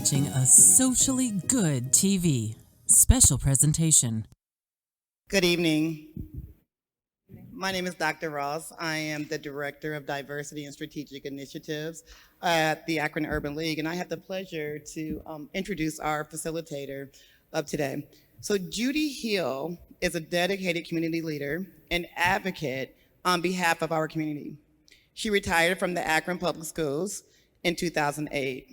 watching a socially good TV. Special presentation. Good evening. My name is Dr. Ross. I am the Director of Diversity and Strategic Initiatives at the Akron Urban League, and I have the pleasure to introduce our facilitator of today. So Judy Hill is a dedicated community leader and advocate on behalf of our community. She retired from the Akron Public Schools in 2008.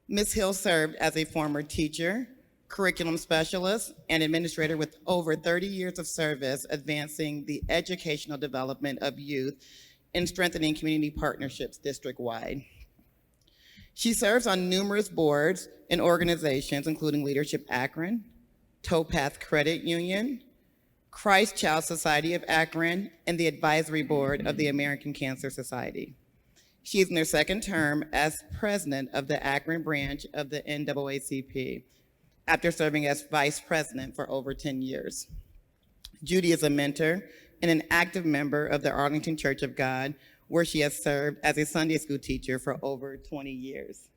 Ms. Hill served as a former teacher, curriculum specialist, and administrator with over 30 years of service advancing the educational development of youth and strengthening community partnerships district-wide. She serves on numerous boards and organizations, including Leadership Akron, Towpath Credit Union, Christ Child Society of Akron, and the advisory board of the American Cancer Society. She is in her second term as president of the Akron branch of the NAACP, after serving as vice president for over 10 years. Judy is a mentor and an active member of the Arlington Church of God, where she has served as a Sunday school teacher for over 20 years.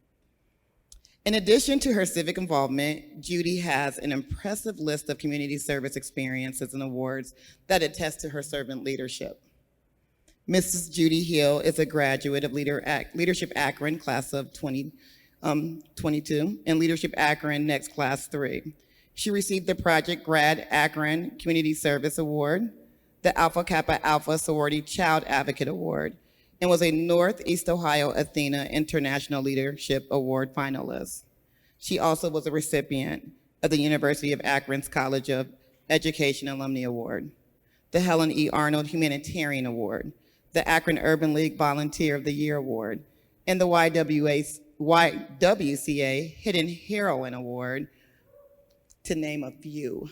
In addition to her civic involvement, Judy has an impressive list of community service experiences and awards that attest to her servant leadership. Mrs. Judy Hill is a graduate of Leadership Akron, class of 2022, and Leadership Akron, next class 3. She received the Project Grad Akron Community Service Award, the Alpha Kappa Alpha Sorority Child Advocate Award, and was a Northeast Ohio Athena International Leadership Award finalist. She also was a recipient of the University of Akron's College of Education Alumni Award, the Helen E. Arnold Humanitarian Award, the Akron Urban League Volunteer of the Year Award, and the YWCA Hidden Heroine Award, to name a few.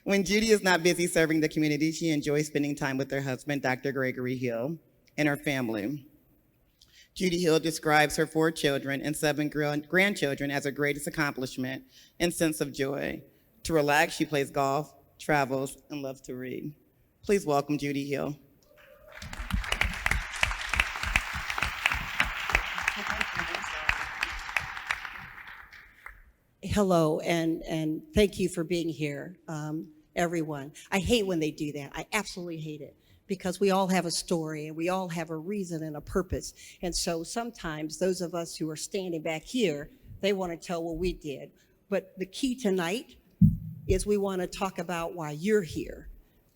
When Judy is not busy serving the community, she enjoys spending time with her husband, Dr. Gregory Hill, and her family. Judy Hill describes her 4 children and 7 grandchildren as her greatest accomplishment and sense of joy. To relax, she plays golf, travels, and loves to read. Please welcome Judy Hill. Hello, and thank you for being here, everyone. I hate when they do that. I absolutely hate it, because we all have a story, and we all have a reason and a purpose. And so sometimes those of us who are standing back here, they want to tell what we did. But the key tonight is we want to talk about why you're here.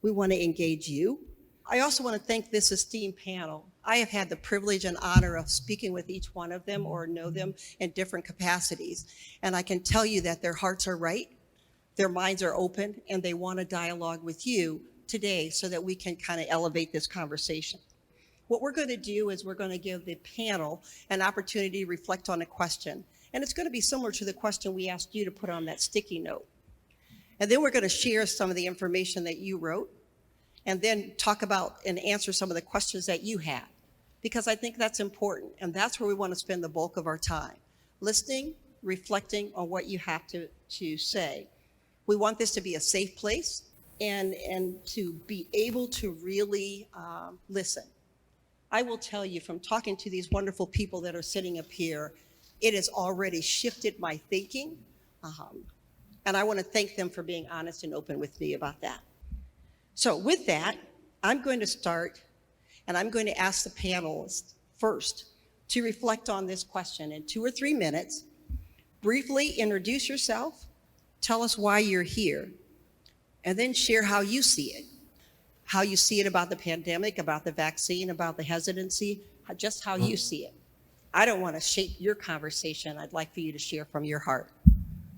We want to engage you. I also want to thank this esteemed panel. I have had the privilege and honor of speaking with each one of them or know them in different capacities. And I can tell you that their hearts are right, their minds are open, and they want to dialogue with you today so that we can kind of elevate this conversation. What we're going to do is we're going to give the panel an opportunity to reflect on a question. And it's going to be similar to the question we asked you to put on that sticky note. And then we're going to share some of the information that you wrote, and then talk about and answer some of the questions that you had, because I think that's important. And that's where we want to spend the bulk of our time, listening, reflecting on what you have to say. We want this to be a safe place and to be able to really listen. I will tell you, from talking to these wonderful people that are sitting up here, it has already shifted my thinking. And I want to thank them for being honest and open with me about that. So with that, I'm going to start, and I'm going to ask the panelists first to reflect on this question in 2 or 3 minutes. Briefly introduce yourself, tell us why you're here, and then share how you see it. How you see it about the pandemic, about the vaccine, about the hesitancy, just how you see it. I don't want to shape your conversation. I'd like for you to share from your heart.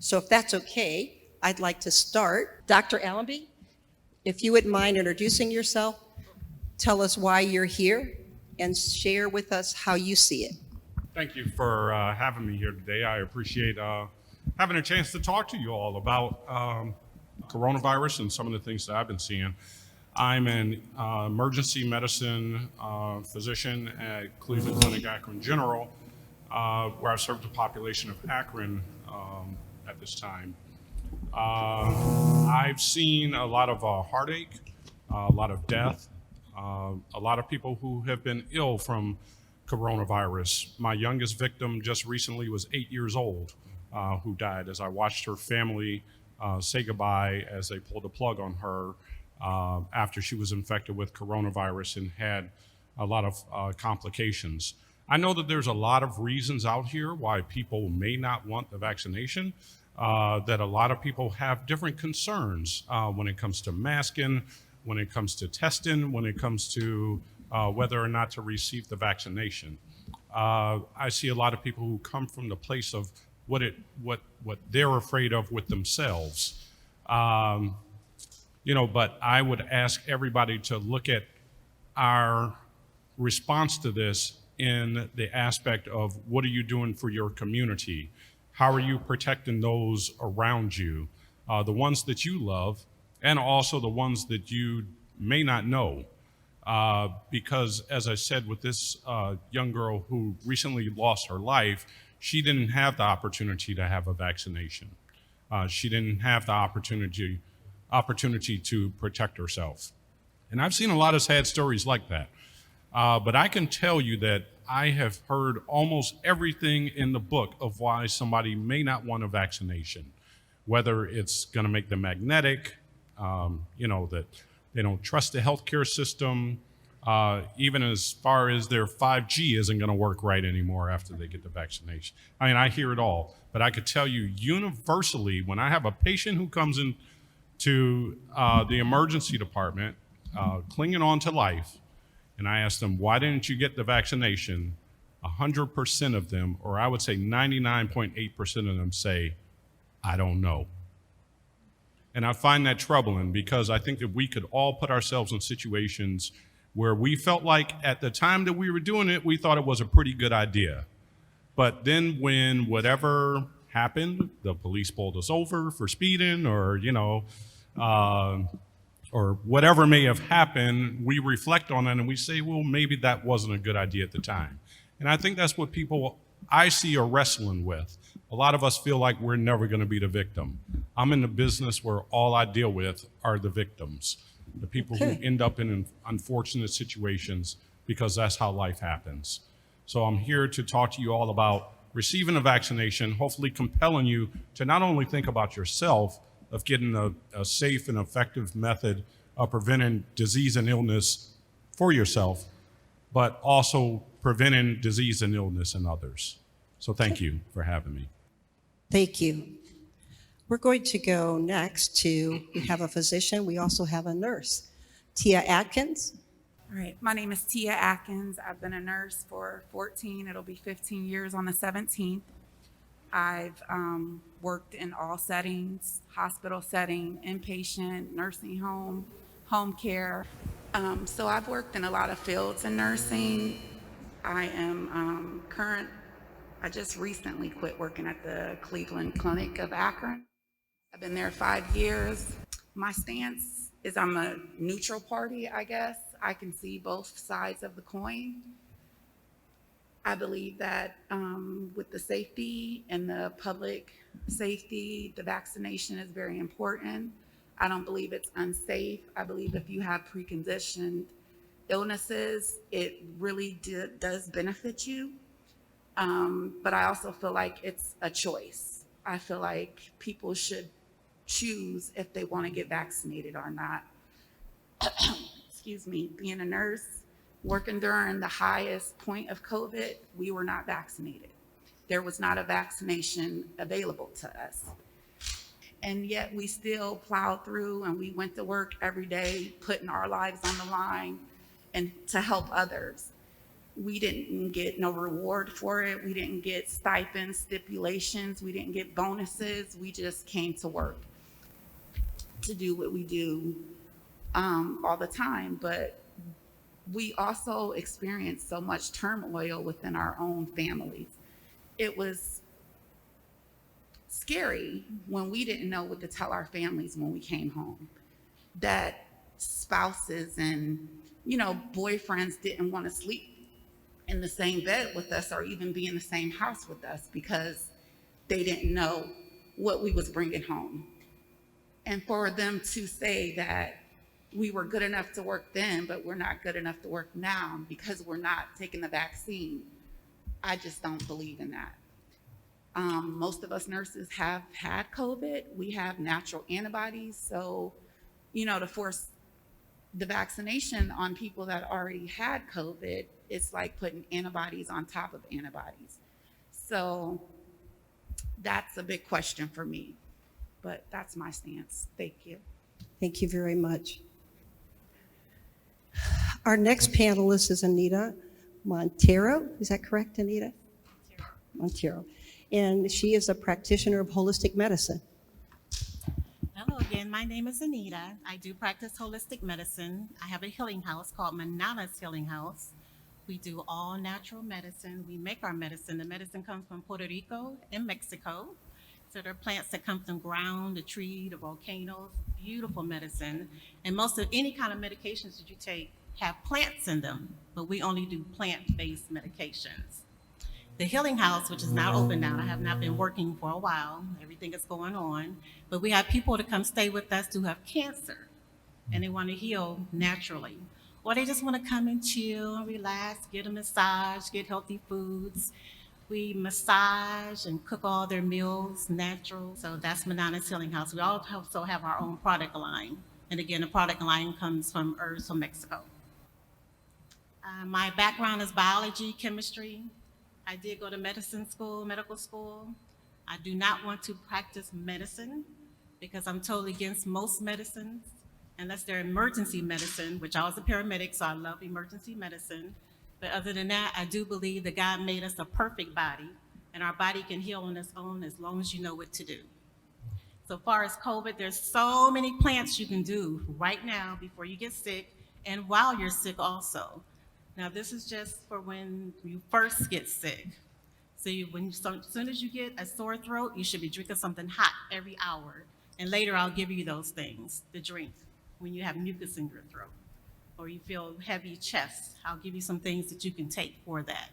So if that's okay, I'd like to start. Dr. Allenby, if you wouldn't mind introducing yourself, tell us why you're here, and share with us how you see it. Thank you for having me here today. I appreciate having a chance to talk to you all about coronavirus and some of the things that I've been seeing. I'm an emergency medicine physician at Cleveland Clinic Akron General, where I've served the population of Akron at this time. I've seen a lot of heartache, a lot of death, a lot of people who have been ill from coronavirus. My youngest victim just recently was 8 years old, who died as I watched her family say goodbye as they pulled the plug on her after she was infected with coronavirus and had a lot of complications. I know that there's a lot of reasons out here why people may not want the vaccination, that a lot of people have different concerns when it comes to masking, when it comes to testing, when it comes to whether or not to receive the vaccination. I see a lot of people who come from the place of what they're afraid of with themselves. But I would ask everybody to look at our response to this in the aspect of what are you doing for your community? How are you protecting those around you, the ones that you love, and also the ones that you may not know? Because as I said, with this young girl who recently lost her life, she didn't have the opportunity to have a vaccination. She didn't have the opportunity to protect herself. And I've seen a lot of sad stories like that. But I can tell you that I have heard almost everything in the book of why somebody may not want a vaccination, whether it's going to make them magnetic, that they don't trust the healthcare system, even as far as their 5G isn't going to work right anymore after they get the vaccination. I mean, I hear it all, but I could tell you universally, when I have a patient who comes in to the emergency department, clinging on to life, and I ask them, why didn't you get the vaccination? 100% of them, or I would say 99.8% of them say, I don't know. And I find that troubling because I think that we could all put ourselves in situations where we felt like at the time that we were doing it, we thought it was a pretty good idea. But then when whatever happened, the police pulled us over for speeding or whatever may have happened, we reflect on it and we say, well, maybe that wasn't a good idea at the time. And I think that's what people I see are wrestling with. A lot of us feel like we're never going to be the victim. I'm in the business where all I deal with are the victims, the people who end up in unfortunate situations because that's how life happens. So I'm here to talk to you all about receiving a vaccination, hopefully compelling you to not only think about yourself, of getting a safe and effective method of preventing disease and illness for yourself, but also preventing disease and illness in others. So thank you for having me. Thank you. We're going to go next we have a physician, we also have a nurse. Tia Atkins. All right, my name is Tia Atkins. I've been a nurse for 14, it'll be 15 years on the 17th. I've worked in all settings, hospital setting, inpatient, nursing home, home care. So I've worked in a lot of fields in nursing. I am I just recently quit working at the Cleveland Clinic of Akron. I've been there 5 years. My stance is I'm a neutral party, I guess. I can see both sides of the coin. I believe that with the safety and the public safety, the vaccination is very important. I don't believe it's unsafe. I believe if you have preconditioned illnesses, it really does benefit you. But I also feel like it's a choice. I feel like people should choose if they want to get vaccinated or not. Excuse me, being a nurse, working during the highest point of COVID, we were not vaccinated. There was not a vaccination available to us. And yet we still plowed through and we went to work every day, putting our lives on the line and to help others. We didn't get no reward for it. We didn't get stipends, stipulations. We didn't get bonuses. We just came to work to do what we do all the time. But we also experienced so much turmoil within our own families. It was scary when we didn't know what to tell our families when we came home, that spouses and boyfriends didn't want to sleep in the same bed with us or even be in the same house with us because they didn't know what we was bringing home. And for them to say that, we were good enough to work then, but we're not good enough to work now because we're not taking the vaccine. I just don't believe in that. Most of us nurses have had COVID. We have natural antibodies. So, to force the vaccination on people that already had COVID, it's like putting antibodies on top of antibodies. So that's a big question for me, but that's my stance. Thank you. Thank you very much. Our next panelist is Anita Montero. Is that correct, Anita? Montero. And she is a practitioner of holistic medicine. Hello again, my name is Anita. I do practice holistic medicine. I have a healing house called Manana's Healing House. We do all natural medicine. We make our medicine. The medicine comes from Puerto Rico and Mexico. So there are plants that come from ground, the tree, the volcanoes, beautiful medicine. And most of any kind of medications that you take have plants in them, but we only do plant-based medications. The Healing House, which is now open now, I have not been working for a while, everything is going on, but we have people to come stay with us who have cancer and they want to heal naturally. Or they just want to come and chill, relax, get a massage, get healthy foods. We massage and cook all their meals natural. So that's Manana's Healing House. We also have our own product line. And again, the product line comes from herbs from Mexico. My background is biology, chemistry. I did go to medical school. I do not want to practice medicine because I'm totally against most medicines, unless they're emergency medicine, which I was a paramedic, so I love emergency medicine. But other than that, I do believe that God made us a perfect body, and our body can heal on its own as long as you know what to do. So far as COVID, there's so many plants you can do right now before you get sick, and while you're sick also. Now, this is just for when you first get sick. So as soon as you get a sore throat, you should be drinking something hot every hour. And later, I'll give you those things to drink when you have mucus in your throat or you feel heavy chest. I'll give you some things that you can take for that.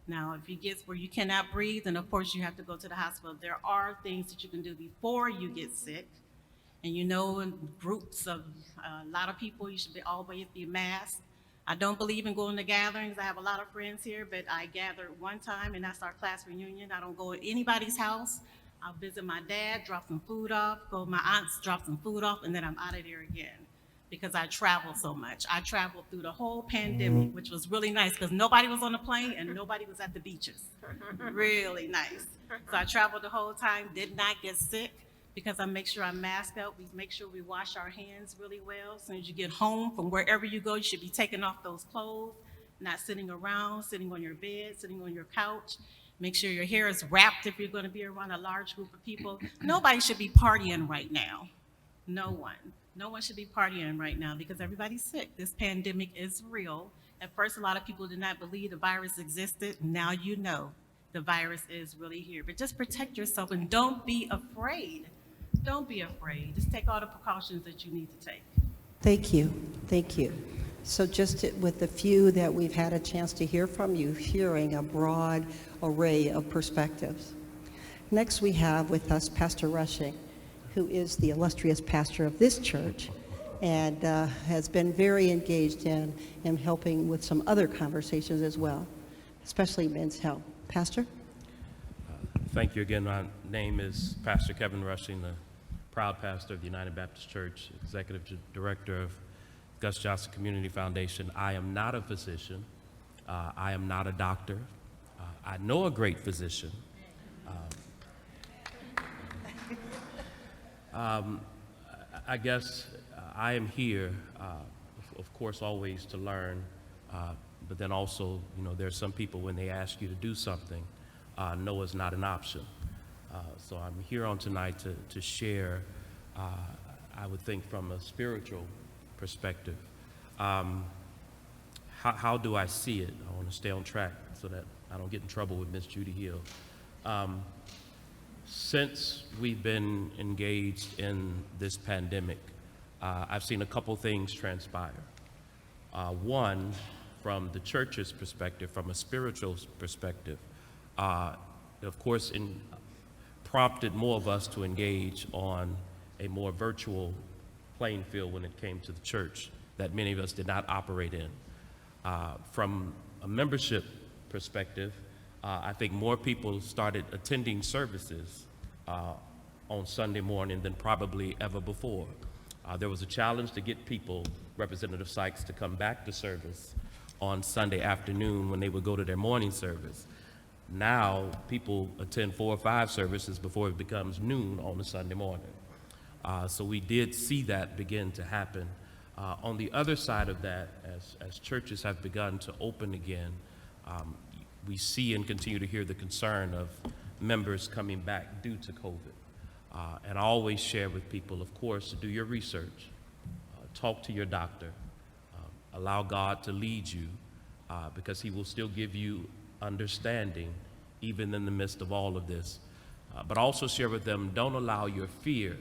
Now, if it gets where you cannot breathe, then of course you have to go to the hospital. There are things that you can do before you get sick. And in groups of a lot of people, you should always be masked. I don't believe in going to gatherings. I have a lot of friends here, but I gathered one time, and that's our class reunion. I don't go to anybody's house. I'll visit my dad, drop some food off, go to my aunt's, drop some food off, and then I'm out of there again because I travel so much. I traveled through the whole pandemic, which was really nice because nobody was on the plane and nobody was at the beaches. Really nice. So I traveled the whole time, did not get sick, because I make sure I mask up. We make sure we wash our hands really well. As soon as you get home from wherever you go, you should be taking off those clothes, not sitting around, sitting on your bed, sitting on your couch. Make sure your hair is wrapped if you're going to be around a large group of people. Nobody should be partying right now. No one. No one should be partying right now because everybody's sick. This pandemic is real. At first, a lot of people did not believe the virus existed. Now you know the virus is really here. But just protect yourself and don't be afraid. Don't be afraid. Just take all the precautions that you need to take. Thank you. Thank you. So just with the few that we've had a chance to hear from you, hearing a broad array of perspectives. Next we have with us Pastor Rushing, who is the illustrious pastor of this church and has been very engaged in helping with some other conversations as well, especially men's health. Pastor? Thank you again. My name is Pastor Kevin Rushing, the proud pastor of the United Baptist Church, executive director of Gus Johnson Community Foundation. I am not a physician. I am not a doctor. I know a great physician. I guess I am here, of course, always to learn, but then also, there's some people when they ask you to do something, no is not an option. So I'm here on tonight to share, I would think from a spiritual perspective. How do I see it? I want to stay on track so that I don't get in trouble with Miss Judy Hill. Since we've been engaged in this pandemic, I've seen a couple things transpire. One, from the church's perspective, from a spiritual perspective, of course, prompted more of us to engage on a more virtual playing field when it came to the church that many of us did not operate in. From a membership perspective, I think more people started attending services on Sunday morning than probably ever before. There was a challenge to get people, Representative Sykes, to come back to service on Sunday afternoon when they would go to their morning service. Now, people attend 4 or 5 services before it becomes noon on a Sunday morning. So we did see that begin to happen. On the other side of that, as churches have begun to open again, we see and continue to hear the concern of members coming back due to COVID. And I always share with people, of course, to do your research, talk to your doctor, allow God to lead you, because he will still give you understanding even in the midst of all of this. But also share with them, don't allow your fear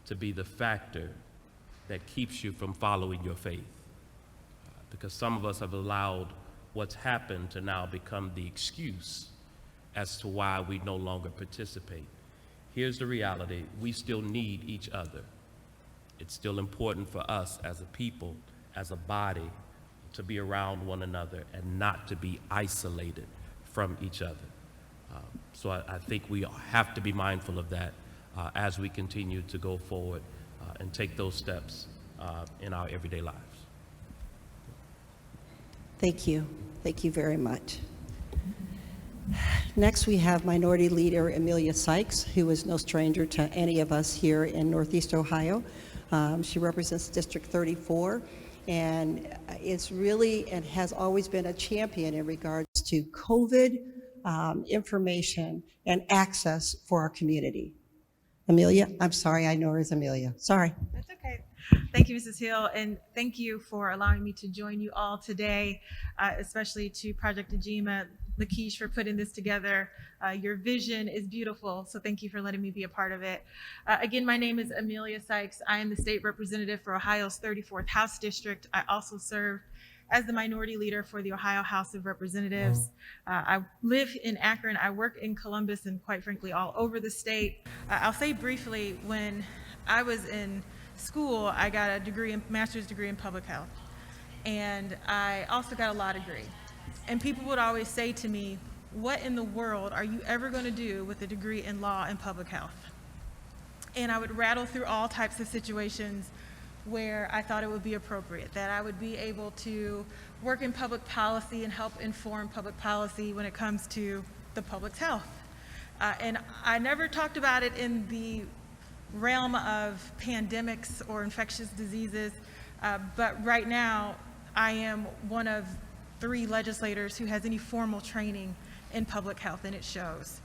to be the factor that keeps you from following your faith. Because some of us have allowed what's happened to now become the excuse as to why we no longer participate. Here's the reality: we still need each other. It's still important for us as a people, as a body, to be around one another and not to be isolated from each other. So I think we have to be mindful of that as we continue to go forward and take those steps in our everyday lives. Thank you. Thank you very much. Next, we have Minority Leader Amelia Sykes, who is no stranger to any of us here in Northeast Ohio. She represents District 34, and it's really and has always been a champion in regards to COVID information and access for our community. Amelia, I'm sorry, I know her as Amelia. Sorry. That's okay. Thank you, Mrs. Hill, and thank you for allowing me to join you all today, especially to Project Ujima, Lakeisha, for putting this together. Your vision is beautiful, so thank you for letting me be a part of it. Again, my name is Amelia Sykes. I am the state representative for Ohio's 34th House District. I also serve as the minority leader for the Ohio House of Representatives. I live in Akron, I work in Columbus, and quite frankly, all over the state. I'll say briefly, when I was in school, I got a master's degree in public health. And I also got a law degree. And people would always say to me, what in the world are you ever going to do with a degree in law and public health? And I would rattle through all types of situations where I thought it would be appropriate, that I would be able to work in public policy and help inform public policy when it comes to the public's health. And I never talked about it in the realm of pandemics or infectious diseases, but right now I am one of 3 legislators who has any formal training in public health, and it shows.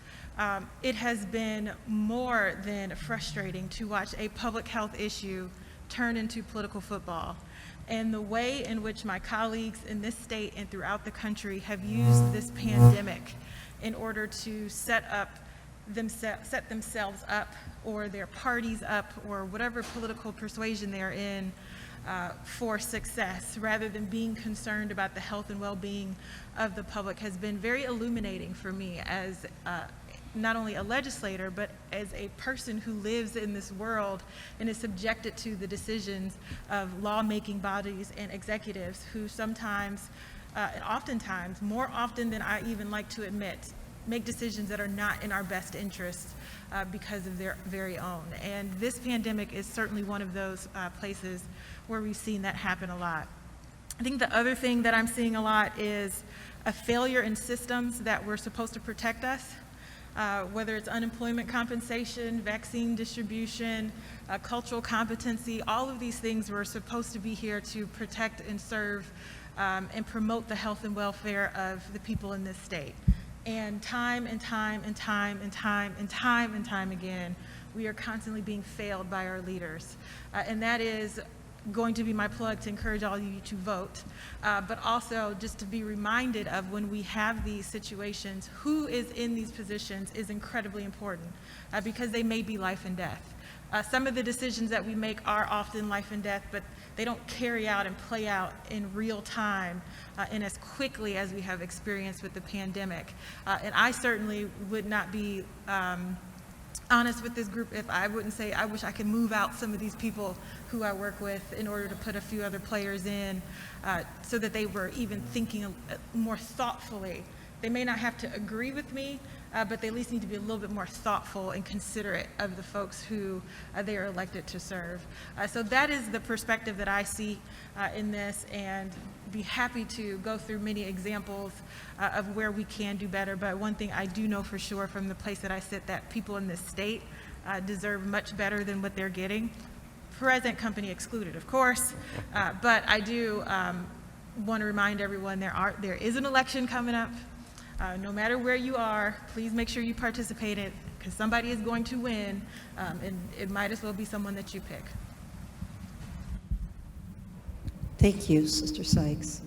It has been more than frustrating to watch a public health issue turn into political football. And the way in which my colleagues in this state and throughout the country have used this pandemic in order to set themselves up, or their parties up, or whatever political persuasion they're in, for success, rather than being concerned about the health and well-being of the public, has been very illuminating for me as not only a legislator, but as a person who lives in this world and is subjected to the decisions of lawmaking bodies and executives who sometimes, and oftentimes, more often than I even like to admit, make decisions that are not in our best interests because of their very own. And this pandemic is certainly one of those places where we've seen that happen a lot. I think the other thing that I'm seeing a lot is a failure in systems that were supposed to protect us, whether it's unemployment compensation, vaccine distribution, cultural competency. All of these things were supposed to be here to protect and serve and promote the health and welfare of the people in this state. And time and time and time and time and time and time again, we are constantly being failed by our leaders. And that is going to be my plug to encourage all of you to vote, but also just to be reminded of, when we have these situations, who is in these positions is incredibly important because they may be life and death. Some of the decisions that we make are often life and death, but they don't carry out and play out in real time and as quickly as we have experienced with the pandemic. And I certainly would not be honest with this group if I wouldn't say I wish I could move out some of these people who I work with in order to put a few other players in so that they were even thinking more thoughtfully. They may not have to agree with me, but they at least need to be a little bit more thoughtful and considerate of the folks who they are elected to serve. So that is the perspective that I see in this, and be happy to go through many examples of where we can do better. But one thing I do know for sure from the place that I sit, that people in this state deserve much better than what they're getting. Present company excluded, of course, but I do want to remind everyone there is an election coming up. No matter where you are, please make sure you participate in it, because somebody is going to win, and it might as well be someone that you pick. Thank you, Sister Sykes.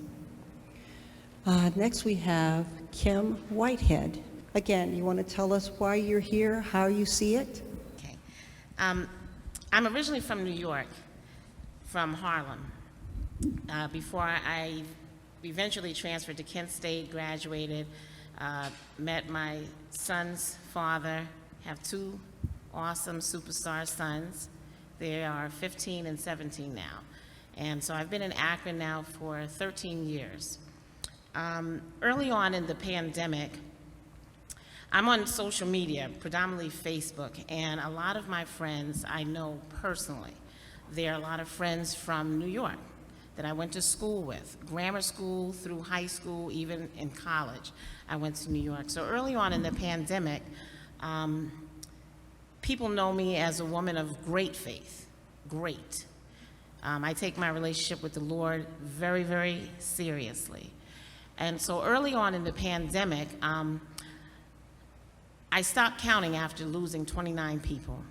Next we have Kim Whitehead. Again, you want to tell us why you're here, how you see it? Okay. I'm originally from New York, from Harlem. Before I eventually transferred to Kent State, graduated, met my son's father, have two awesome superstar sons. They are 15 and 17 now. And so I've been in Akron now for 13 years. Early on in the pandemic, I'm on social media, predominantly Facebook, and a lot of my friends I know personally. There are a lot of friends from New York that I went to school with, grammar school through high school, even in college. I went to New York. So early on in the pandemic, people know me as a woman of great faith, great. I take my relationship with the Lord very, very seriously. And so early on in the pandemic, I stopped counting after losing 29 people.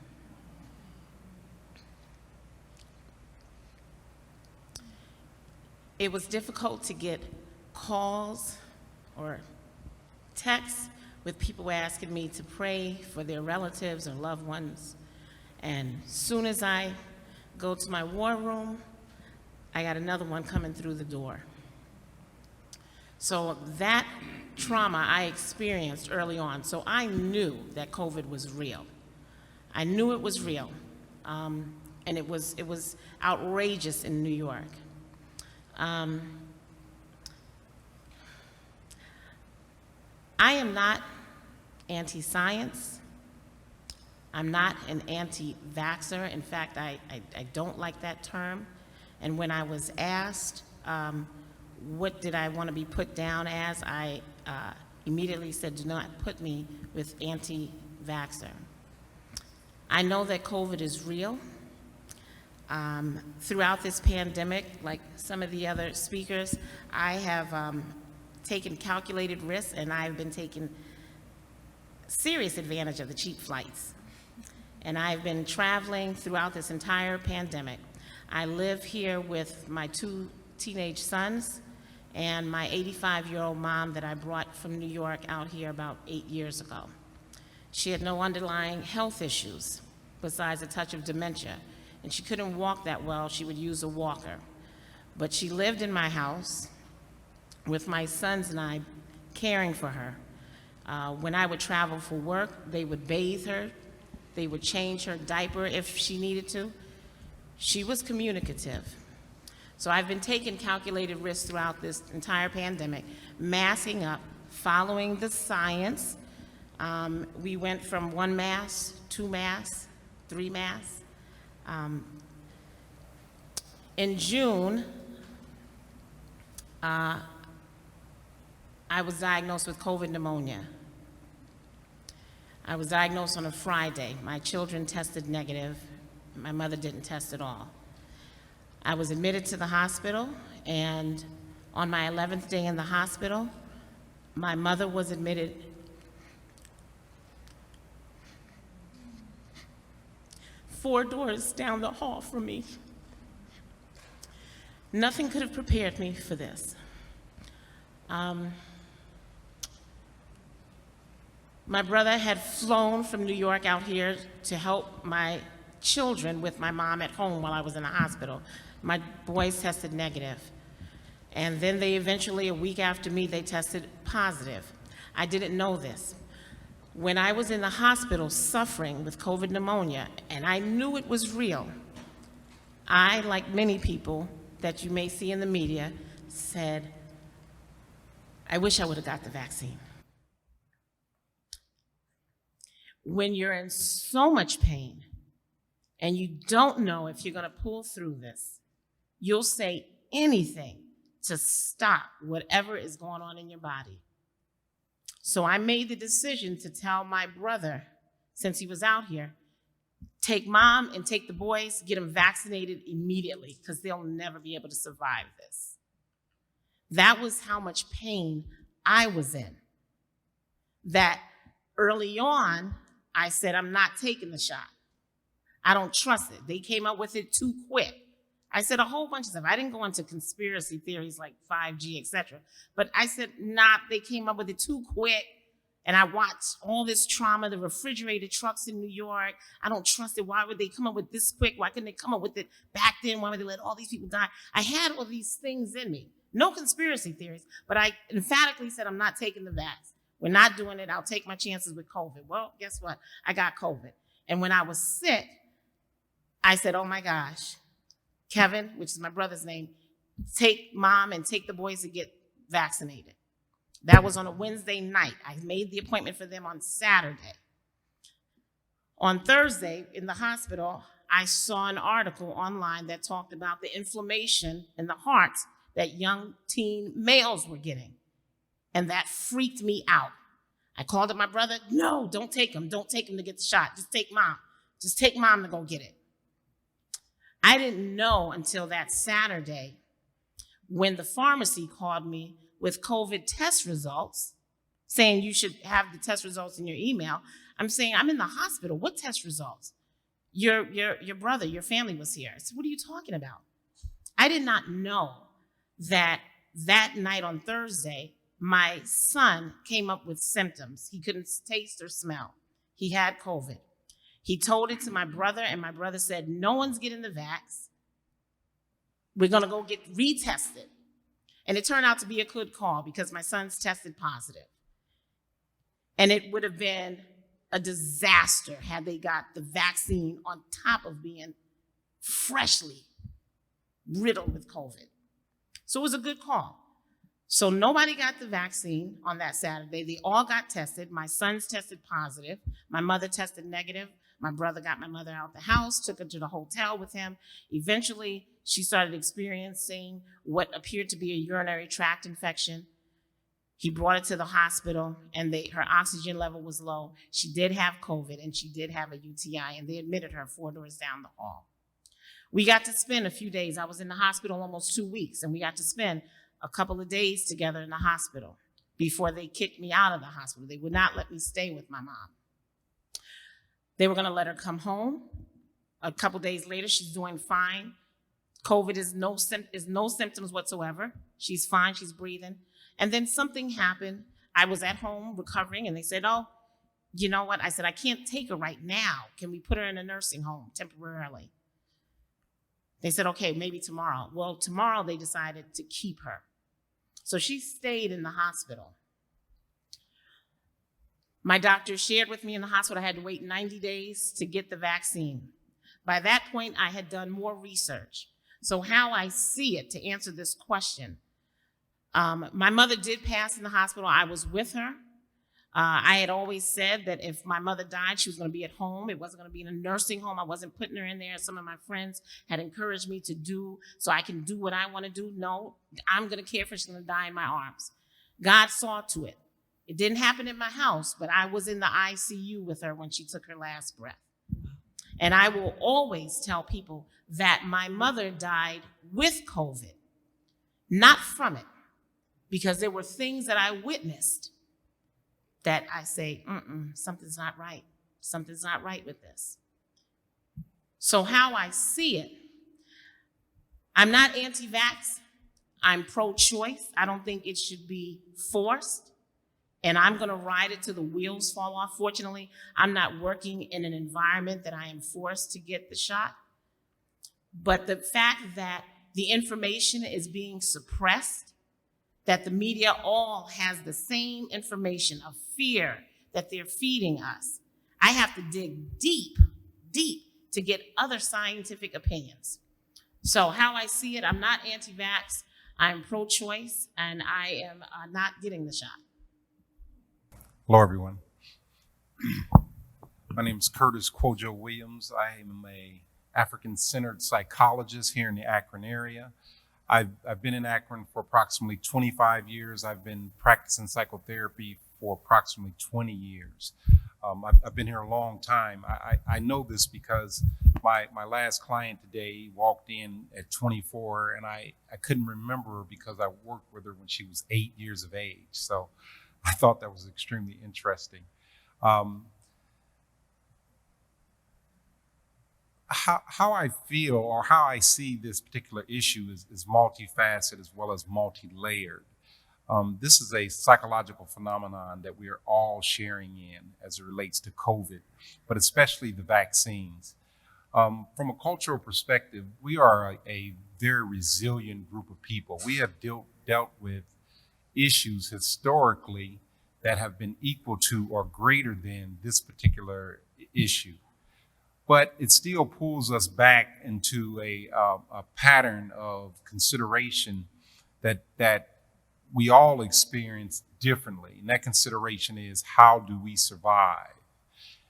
It was difficult to get calls or texts with people asking me to pray for their relatives or loved ones. And soon as I go to my war room, I got another one coming through the door. So that trauma I experienced early on, so I knew that COVID was real. I knew it was real, and it was outrageous in New York. I am not anti-science. I'm not an anti-vaxxer. In fact, I don't like that term. And when I was asked what did I want to be put down as, I immediately said, do not put me with anti-vaxxer. I know that COVID is real. Throughout this pandemic, like some of the other speakers, I have taken calculated risks, and I've been taking serious advantage of the cheap flights. And I've been traveling throughout this entire pandemic. I live here with my two teenage sons and my 85-year-old mom that I brought from New York out here about 8 years ago. She had no underlying health issues besides a touch of dementia, and she couldn't walk that well. She would use a walker. But she lived in my house with my sons and I caring for her. When I would travel for work, they would bathe her. They would change her diaper if she needed to. She was communicative. So I've been taking calculated risks throughout this entire pandemic, masking up, following the science. We went from 1 mask, 2 masks, 3 masks. In June, I was diagnosed with COVID pneumonia. I was diagnosed on a Friday. My children tested negative. My mother didn't test at all. I was admitted to the hospital, and on my 11th day in the hospital, my mother was admitted 4 doors down the hall from me. Nothing could have prepared me for this. My brother had flown from New York out here to help my children with my mom at home while I was in the hospital. My boys tested negative. And then they eventually, a week after me, they tested positive. I didn't know this. When I was in the hospital suffering with COVID pneumonia, and I knew it was real, I, like many people that you may see in the media, said, I wish I would have got the vaccine. When you're in so much pain and you don't know if you're going to pull through this, you'll say anything to stop whatever is going on in your body. So I made the decision to tell my brother, since he was out here, take mom and take the boys, get them vaccinated immediately, because they'll never be able to survive this. That was how much pain I was in. That early on, I said, I'm not taking the shot. I don't trust it. They came up with it too quick. I said a whole bunch of stuff. I didn't go into conspiracy theories like 5G, etc. But I said, nah, they came up with it too quick. And I watched all this trauma, the refrigerated trucks in New York. I don't trust it. Why would they come up with this quick? Why couldn't they come up with it back then? Why would they let all these people die? I had all these things in me. No conspiracy theories, but I emphatically said, I'm not taking the vax. We're not doing it. I'll take my chances with COVID. Well, guess what? I got COVID. And when I was sick, I said, oh my gosh, Kevin, which is my brother's name, take mom and take the boys to get vaccinated. That was on a Wednesday night. I made the appointment for them on Saturday. On Thursday in the hospital, I saw an article online that talked about the inflammation in the hearts that young teen males were getting. And that freaked me out. I called up my brother, no, don't take him. Don't take him to get the shot. Just take mom. Just take mom to go get it. I didn't know until that Saturday when the pharmacy called me with COVID test results, saying you should have the test results in your email. I'm saying, I'm in the hospital. What test results? Your brother, your family was here. I said, what are you talking about? I did not know that night on Thursday, my son came up with symptoms. He couldn't taste or smell. He had COVID. He told it to my brother, and my brother said, no one's getting the vax. We're going to go get retested. And it turned out to be a good call because my son's tested positive. And it would have been a disaster had they got the vaccine on top of being freshly riddled with COVID. So it was a good call. So nobody got the vaccine on that Saturday. They all got tested. My son's tested positive. My mother tested negative. My brother got my mother out the house, took her to the hotel with him. Eventually, she started experiencing what appeared to be a urinary tract infection. He brought her to the hospital, and her oxygen level was low. She did have COVID, and she did have a UTI, and they admitted her 4 doors down the hall. We got to spend a few days. I was in the hospital almost 2 weeks, and we got to spend a couple of days together in the hospital before they kicked me out of the hospital. They would not let me stay with my mom. They were going to let her come home. A couple days later, she's doing fine. COVID is no symptoms whatsoever. She's fine, she's breathing. And then something happened. I was at home recovering, and they said, oh, you know what? I said, I can't take her right now. Can we put her in a nursing home temporarily? They said, okay, maybe tomorrow. Well, tomorrow they decided to keep her. So she stayed in the hospital. My doctor shared with me in the hospital I had to wait 90 days to get the vaccine. By that point, I had done more research. So how I see it, to answer this question, my mother did pass in the hospital. I was with her. I had always said that if my mother died, she was going to be at home. It wasn't going to be in a nursing home. I wasn't putting her in there. Some of my friends had encouraged me to do so I can do what I want to do. No, I'm going to care for her. She's going to die in my arms. God saw to it. It didn't happen in my house, but I was in the ICU with her when she took her last breath. And I will always tell people that my mother died with COVID, not from it, because there were things that I witnessed that I say, something's not right. Something's not right with this. So how I see it, I'm not anti-vax. I'm pro-choice. I don't think it should be forced. And I'm going to ride it till the wheels fall off. Fortunately, I'm not working in an environment that I am forced to get the shot. But the fact that the information is being suppressed, that the media all has the same information of fear, that they're feeding us. I have to dig deep, deep to get other scientific opinions. So how I see it, I'm not anti-vax, I'm pro-choice, and I am not getting the shot. Hello, everyone. My name is Curtis Quojo Williams. I am a African-centered psychologist here in the Akron area. I've been in Akron for approximately 25 years. I've been practicing psychotherapy for approximately 20 years. I've been here a long time. I know this because my last client today walked in at 24, and I couldn't remember her because I worked with her when she was 8 years of age. So I thought that was extremely interesting. How I feel or how I see this particular issue is multifaceted as well as multi-layered. This is a psychological phenomenon that we are all sharing in as it relates to COVID, but especially the vaccines. From a cultural perspective, we are a very resilient group of people. We have dealt with issues historically that have been equal to or greater than this particular issue. But it still pulls us back into a pattern of consideration that we all experience differently. And that consideration is, how do we survive?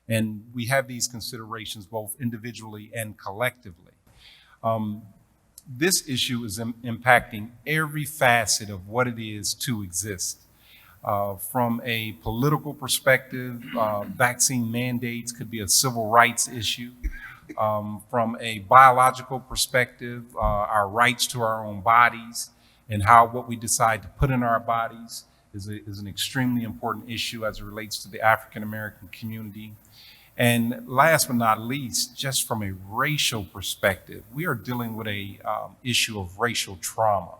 And we have these considerations both individually and collectively. This issue is impacting every facet of what it is to exist. From a political perspective, vaccine mandates could be a civil rights issue. From a biological perspective, our rights to our own bodies and what we decide to put in our bodies is an extremely important issue as it relates to the African American community. And last but not least, just from a racial perspective, we are dealing with a issue of racial trauma.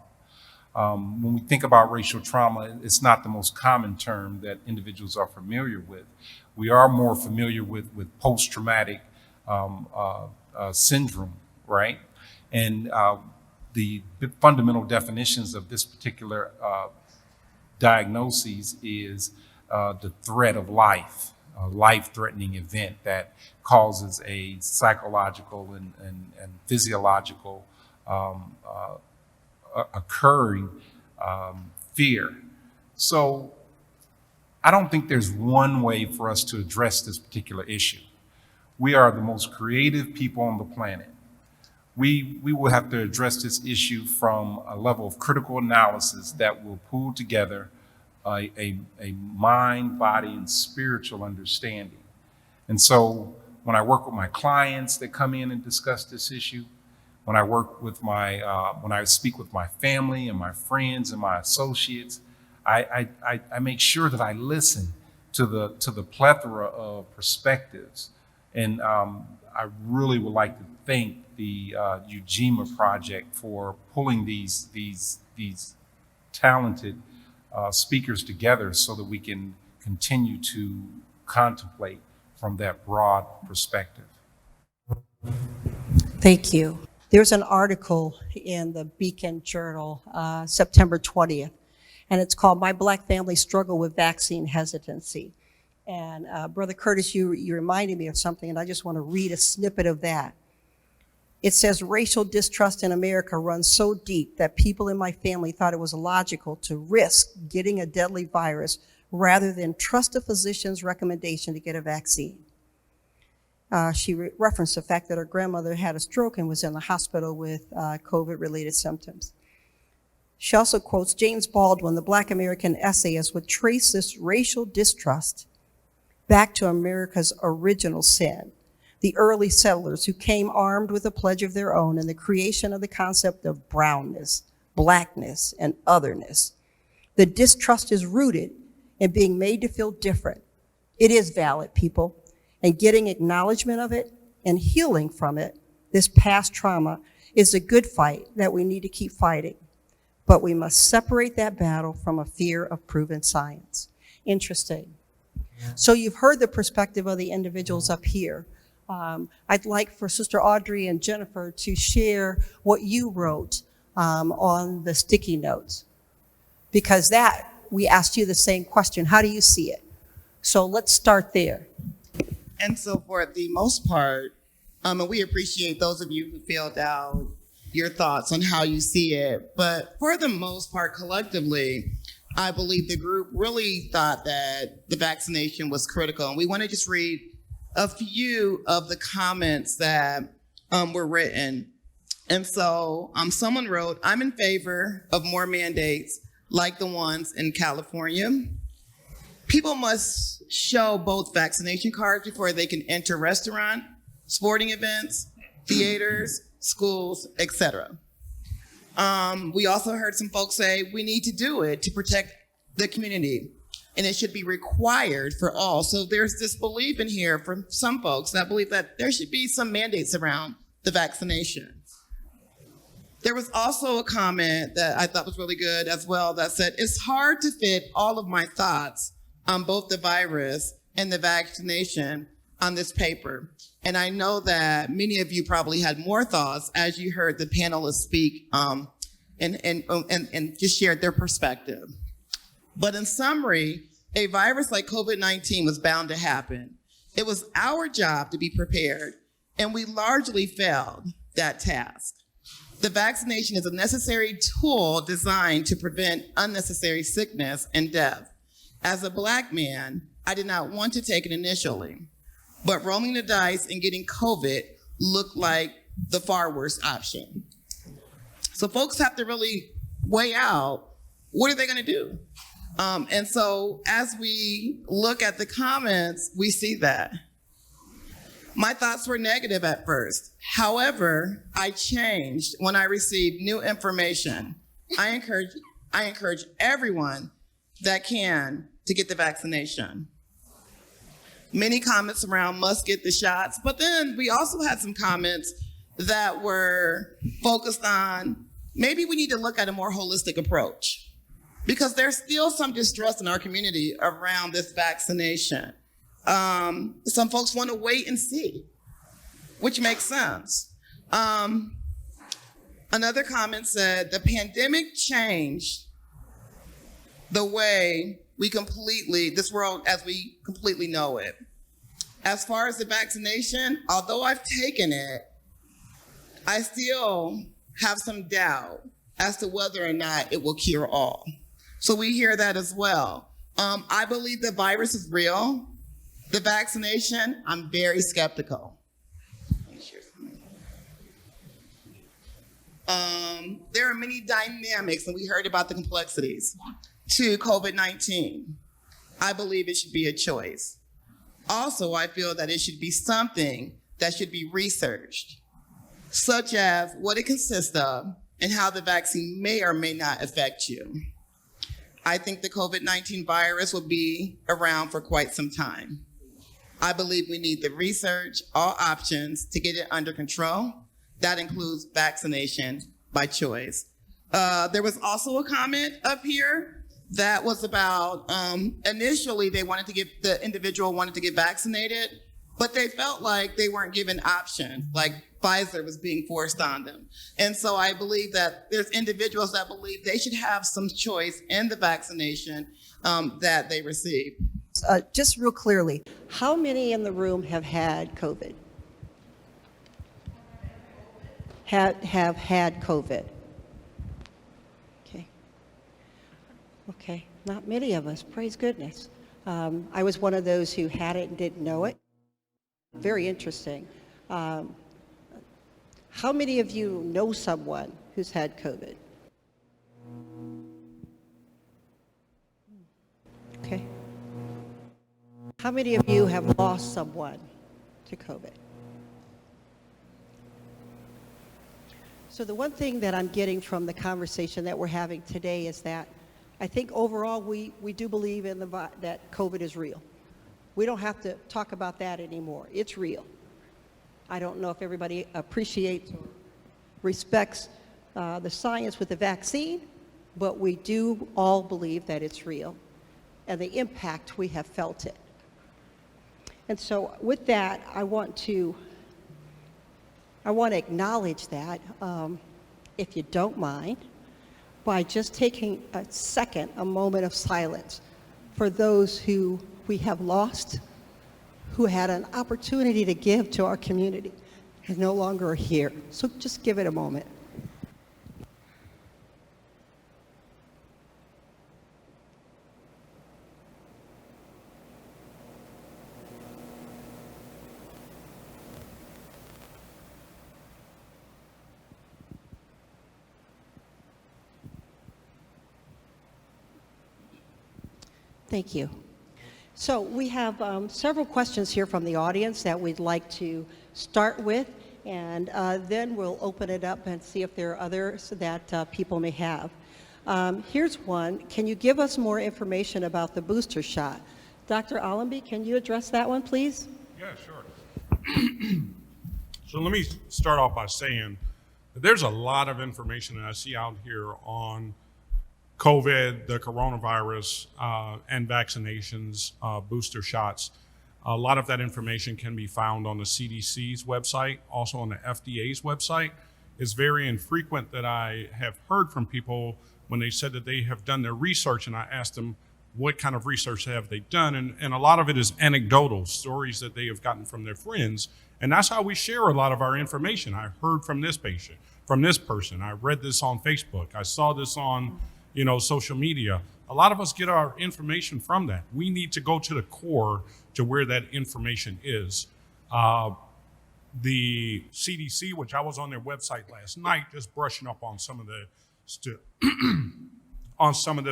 When we think about racial trauma, it's not the most common term that individuals are familiar with. We are more familiar with post-traumatic syndrome, right? And the fundamental definitions of this particular diagnosis is the threat of life, a life-threatening event that causes a psychological and physiological occurring fear. So I don't think there's one way for us to address this particular issue. We are the most creative people on the planet. We will have to address this issue from a level of critical analysis that will pull together a mind, body, and spiritual understanding. And so when I work with my clients that come in and discuss this issue, when I work with when I speak with my family and my friends and my associates, I make sure that I listen to the plethora of perspectives. And I really would like to thank the Ujima project for pulling these talented speakers together so that we can continue to contemplate from that broad perspective. Thank you. There's an article in the Beacon Journal, September 20th, and it's called "My Black Family Struggle with Vaccine Hesitancy." And Brother Curtis, you reminded me of something, and I just want to read a snippet of that. It says, "Racial distrust in America runs so deep that people in my family thought it was logical to risk getting a deadly virus rather than trust a physician's recommendation to get a vaccine." She referenced the fact that her grandmother had a stroke and was in the hospital with COVID-related symptoms. She also quotes James Baldwin, the Black American essayist, would trace this racial distrust back to America's original sin, the early settlers who came armed with a pledge of their own and the creation of the concept of brownness, blackness, and otherness. The distrust is rooted in being made to feel different. It is valid, people, and getting acknowledgement of it and healing from it, this past trauma, is a good fight that we need to keep fighting. But we must separate that battle from a fear of proven science. Interesting. So you've heard the perspective of the individuals up here. I'd like for Sister Audrey and Jennifer to share what you wrote on the sticky notes, because we asked you the same question. How do you see it? So let's start there. And so for the most part, and we appreciate those of you who filled out your thoughts on how you see it. But for the most part, collectively, I believe the group really thought that the vaccination was critical. And we want to just read a few of the comments that were written. And so someone wrote, I'm in favor of more mandates like the ones in California. People must show both vaccination cards before they can enter restaurants, sporting events, theaters, schools, etc. We also heard some folks say we need to do it to protect the community, and it should be required for all. So there's this belief in here from some folks that believe that there should be some mandates around the vaccination. There was also a comment that I thought was really good as well that said, it's hard to fit all of my thoughts on both the virus and the vaccination on this paper. And I know that many of you probably had more thoughts as you heard the panelists speak and just shared their perspective. But in summary, a virus like COVID-19 was bound to happen. It was our job to be prepared, and we largely failed that task. The vaccination is a necessary tool designed to prevent unnecessary sickness and death. As a Black man, I did not want to take it initially, but rolling the dice and getting COVID looked like the far worst option. So folks have to really weigh out, what are they gonna do? And so as we look at the comments, we see that. My thoughts were negative at first. However, I changed when I received new information. I encourage everyone that can to get the vaccination. Many comments around must get the shots, but then we also had some comments that were focused on maybe we need to look at a more holistic approach because there's still some distrust in our community around this vaccination. Some folks want to wait and see, which makes sense. Another comment said, the pandemic changed the way this world as we completely know it. As far as the vaccination, although I've taken it, I still have some doubt as to whether or not it will cure all. So we hear that as well. I believe the virus is real. The vaccination, I'm very skeptical. There are many dynamics, and we heard about the complexities to COVID-19. I believe it should be a choice. Also, I feel that it should be something that should be researched, such as what it consists of and how the vaccine may or may not affect you. I think the COVID-19 virus will be around for quite some time. I believe we need the research, all options to get it under control. That includes vaccination by choice. There was also a comment up here that was about, initially the individual wanted to get vaccinated, but they felt like they weren't given option, like Pfizer was being forced on them. And so I believe that there's individuals that believe they should have some choice in the vaccination that they receive. Just real clearly, how many in the room have had COVID? Have had COVID? Okay, not many of us, praise goodness. I was one of those who had it and didn't know it. Very interesting. How many of you know someone who's had COVID? Okay. How many of you have lost someone to COVID? So the one thing that I'm getting from the conversation that we're having today is that I think overall we do believe in that COVID is real. We don't have to talk about that anymore. It's real. I don't know if everybody appreciates or respects the science with the vaccine, but we do all believe that it's real and the impact we have felt it. And so with that, I want to acknowledge that, if you don't mind, by just taking a moment of silence for those who we we have lost, who had an opportunity to give to our community, is no longer here. So just give it a moment. Thank you. So we have several questions here from the audience that we'd like to start with, and then we'll open it up and see if there are others that people may have. Here's one. Can you give us more information about the booster shot? Dr. Allenby, can you address that one, please? Yeah, sure. So let me start off by saying that there's a lot of information that I see out here on COVID, the coronavirus, and vaccinations, booster shots. A lot of that information can be found on the CDC's website, also on the FDA's website. It's very infrequent that I have heard from people when they said that they have done their research, and I asked them what kind of research have they done, and a lot of it is anecdotal, stories that they have gotten from their friends, and that's how we share a lot of our information. I heard from this patient, from this person, I read this on Facebook, I saw this on social media. A lot of us get our information from that. We need to go to the core to where that information is. The CDC, which I was on their website last night, just brushing up on some of the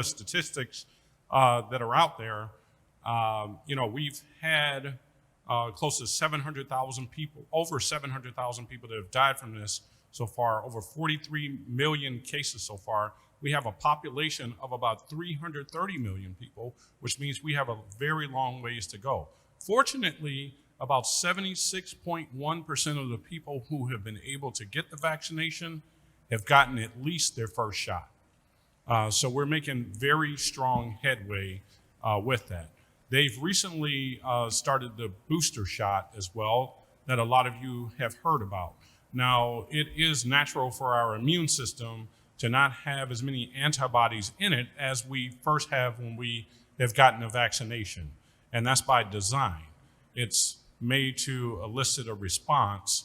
statistics that are out there. We've had close to 700,000 people, over 700,000 people that have died from this so far, over 43 million cases so far. We have a population of about 330 million people, which means we have a very long ways to go. Fortunately, about 76.1% of the people who have been able to get the vaccination have gotten at least their first shot. So we're making very strong headway with that. They've recently started the booster shot as well that a lot of you have heard about. Now, it is natural for our immune system to not have as many antibodies in it as we first have when we have gotten a vaccination. And that's by design. It's made to elicit a response.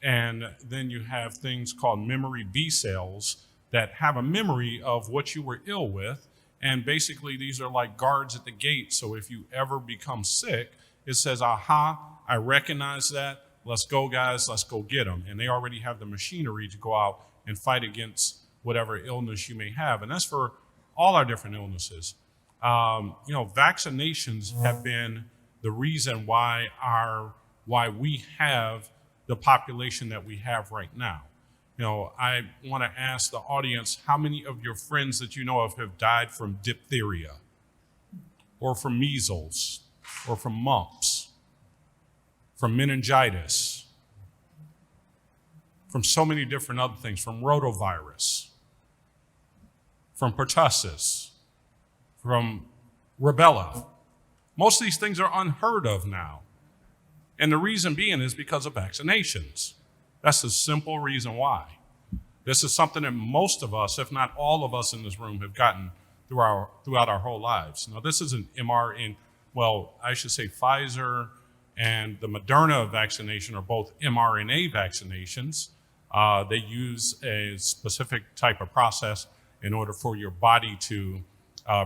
And then you have things called memory B cells that have a memory of what you were ill with. And basically, these are like guards at the gate. So if you ever become sick, it says, aha, I recognize that. Let's go, guys. Let's go get them. And they already have the machinery to go out and fight against whatever illness you may have. And that's for all our different illnesses. Vaccinations have been the reason why we have the population that we have right now. I want to ask the audience, how many of your friends that you know of have died from diphtheria or from measles or from mumps, from meningitis, from so many different other things, from rotavirus, from pertussis, from rubella? Most of these things are unheard of now. And the reason being is because of vaccinations. That's the simple reason why. This is something that most of us, if not all of us in this room, have gotten throughout our whole lives. Now, this is an mRNA, Pfizer and the Moderna vaccination are both mRNA vaccinations. They use a specific type of process in order for your body to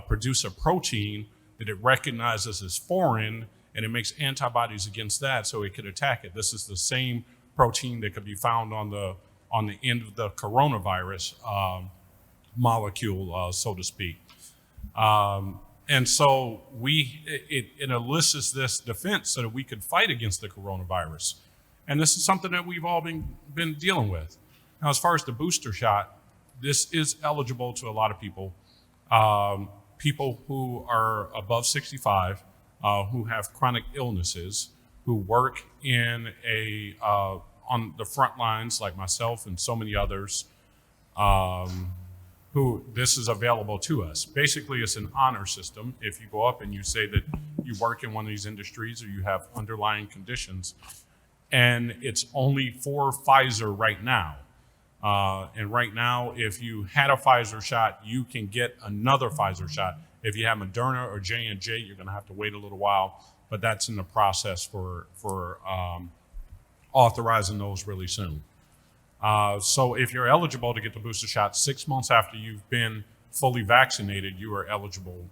produce a protein that it recognizes as foreign, and it makes antibodies against that so it could attack it. This is the same protein that could be found on the end of the coronavirus molecule, so to speak. And so it elicits this defense so that we could fight against the coronavirus. And this is something that we've all been dealing with. Now, as far as the booster shot, this is eligible to a lot of people. People who are above 65, who have chronic illnesses, who work in on the front lines like myself and so many others, who this is available to us. Basically, it's an honor system. If you go up and you say that you work in one of these industries or you have underlying conditions, and it's only for Pfizer right now. And right now, if you had a Pfizer shot, you can get another Pfizer shot If you have Moderna or J&J, you're going to have to wait a little while, but that's in the process for authorizing those really soon. So if you're eligible to get the booster shot 6 months after you've been fully vaccinated, you are eligible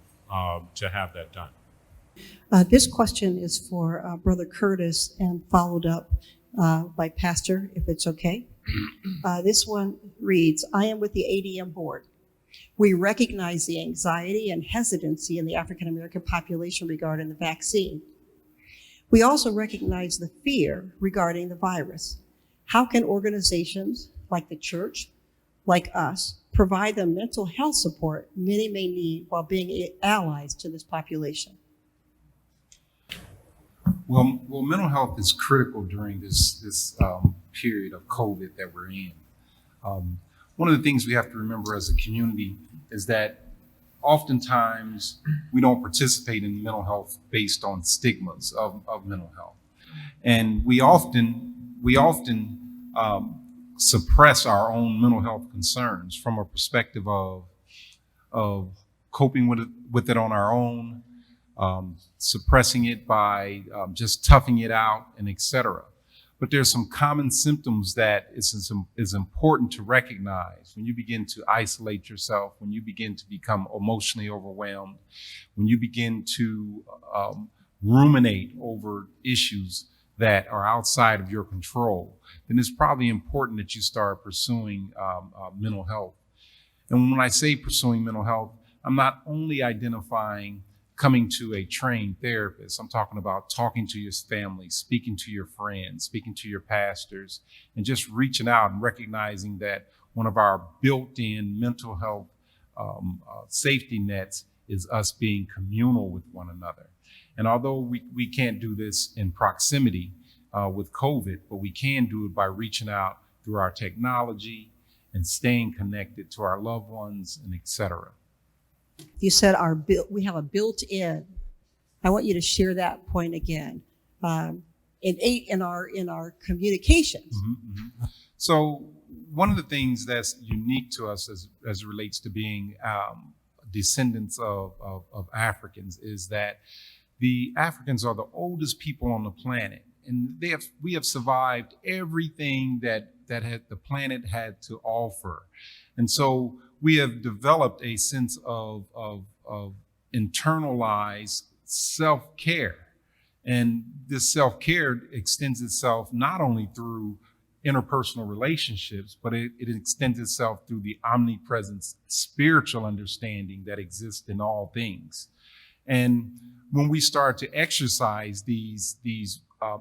to have that done. This question is for Brother Curtis and followed up by Pastor, if it's okay. This one reads, I am with the ADM board. We recognize the anxiety and hesitancy in the African American population regarding the vaccine. We also recognize the fear regarding the virus. How can organizations like the church, like us, provide the mental health support many may need while being allies to this population? Well, mental health is critical during this period of COVID that we're in. One of the things we have to remember as a community is that oftentimes we don't participate in mental health based on stigmas of mental health. And we often suppress our own mental health concerns from a perspective of coping with it on our own, suppressing it by just toughing it out, and et cetera. But there's some common symptoms that is important to recognize when you begin to isolate yourself, when you begin to become emotionally overwhelmed, when you begin to ruminate over issues that are outside of your control, then it's probably important that you start pursuing mental health. And when I say pursuing mental health, I'm not only identifying coming to a trained therapist. I'm talking about talking to your family, speaking to your friends, speaking to your pastors, and just reaching out and recognizing that one of our built-in mental health safety nets is us being communal with one another. And although we can't do this in proximity with COVID, but we can do it by reaching out through our technology and staying connected to our loved ones and et cetera. You said we have a built-in. I want you to share that point again. In our communications. Mm-hmm, mm-hmm. So one of the things that's unique to us as it relates to being descendants of Africans is that the Africans are the oldest people on the planet, and we have survived everything that the planet had to offer, and so we have developed a sense of internalized self-care. And this self-care extends itself not only through interpersonal relationships, but it extends itself through the omnipresent spiritual understanding that exists in all things. And when we start to exercise these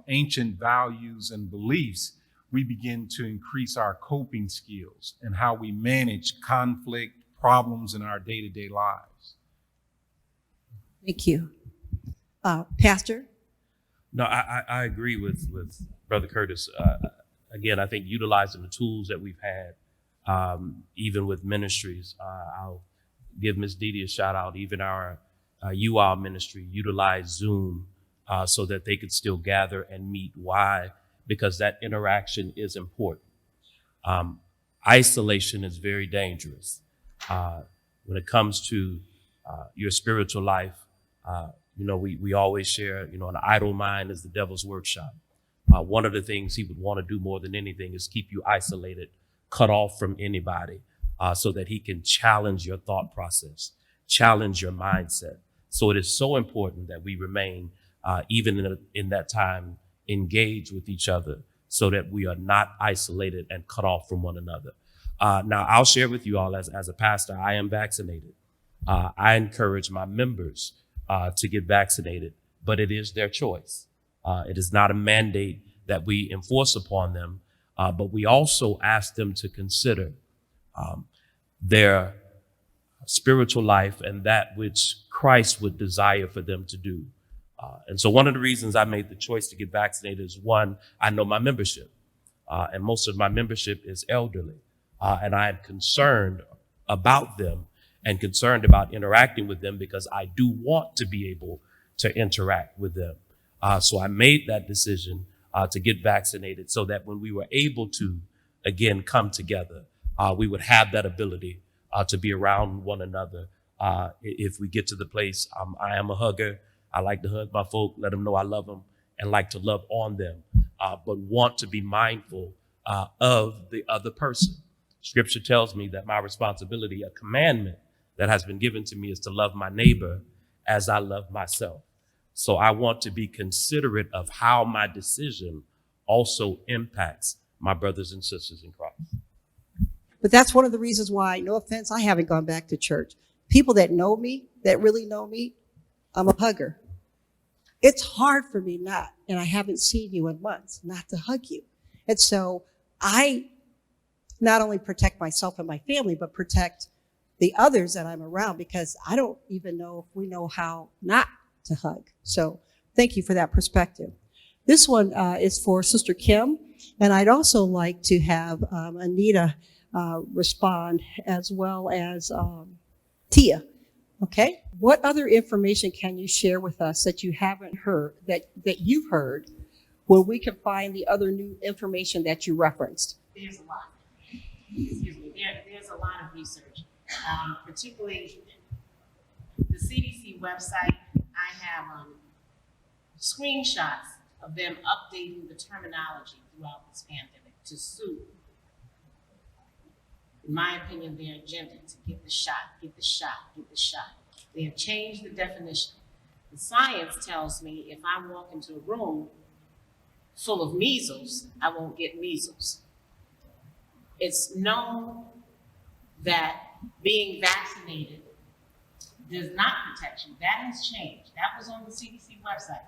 ancient values and beliefs, we begin to increase our coping skills and how we manage conflict, problems in our day-to-day lives. Thank you. Pastor? No, I agree with Brother Curtis. Again, I think utilizing the tools that we've had, even with ministries, I'll give Ms. Didi a shout out, even our UAL ministry utilized Zoom so that they could still gather and meet. Why? Because that interaction is important. Isolation is very dangerous. When it comes to your spiritual life, we always share, an idle mind is the devil's workshop. One of the things he would want to do more than anything is keep you isolated, cut off from anybody, so that he can challenge your thought process, challenge your mindset. So it is so important that we remain, even in that time, engage with each other so that we are not isolated and cut off from one another. Now, I'll share with you all as a pastor, I am vaccinated. I encourage my members to get vaccinated, but it is their choice. It is not a mandate that we enforce upon them, but we also ask them to consider their spiritual life and that which Christ would desire for them to do. And so one of the reasons I made the choice to get vaccinated is, one, I know my membership, and most of my membership is elderly, and I am concerned about them and concerned about interacting with them because I do want to be able to interact with them. So I made that decision to get vaccinated so that when we were able to, again, come together, we would have that ability to be around one another If we get to the place, I am a hugger. I like to hug my folk, let them know I love them, and like to love on them, but want to be mindful of the other person. Scripture tells me that my responsibility, a commandment that has been given to me, is to love my neighbor as I love myself. So I want to be considerate of how my decision also impacts my brothers and sisters in Christ. But that's one of the reasons why, no offense, I haven't gone back to church. People that know me, that really know me, I'm a hugger. It's hard for me not, and I haven't seen you in months, not to hug you. And so I not only protect myself and my family, but protect the others that I'm around, because I don't even know if we know how not to hug. So thank you for that perspective. This one is for Sister Kim, and I'd also like to have Anita respond, as well as Tia. Okay? What other information can you share with us that you haven't heard, that you've heard, where we can find the other new information that you referenced? There's a lot. Excuse me. There's a lot of research, particularly the CDC website. I have screenshots of them updating the terminology throughout this pandemic to suit, in my opinion, their agenda to get the shot, get the shot, get the shot. They have changed the definition. The science tells me if I walk into a room full of measles, I won't get measles. It's known that being vaccinated does not protect you. That has changed. That was on the CDC website.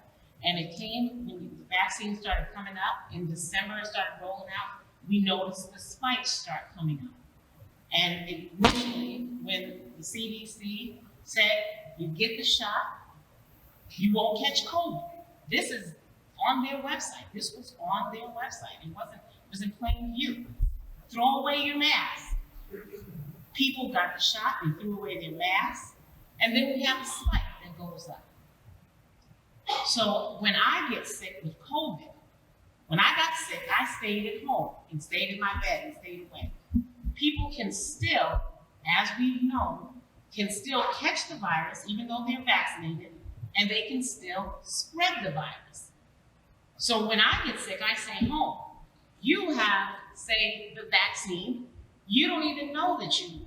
And it came when the vaccine started coming up. In December, it started rolling out. We noticed the spikes start coming up. And initially, when the CDC said you get the shot, you won't catch COVID. This is on their website. This was on their website. It was in plain view. Throw away your mask. People got the shot, they threw away their masks, and then we have a spike that goes up. So when I get sick with COVID, when I got sick, I stayed at home and stayed in my bed and stayed away. People can still, as we've known, can still catch the virus even though they're vaccinated, and they can still spread the virus. So when I get sick, I stay home. You have, say, the vaccine, you don't even know that you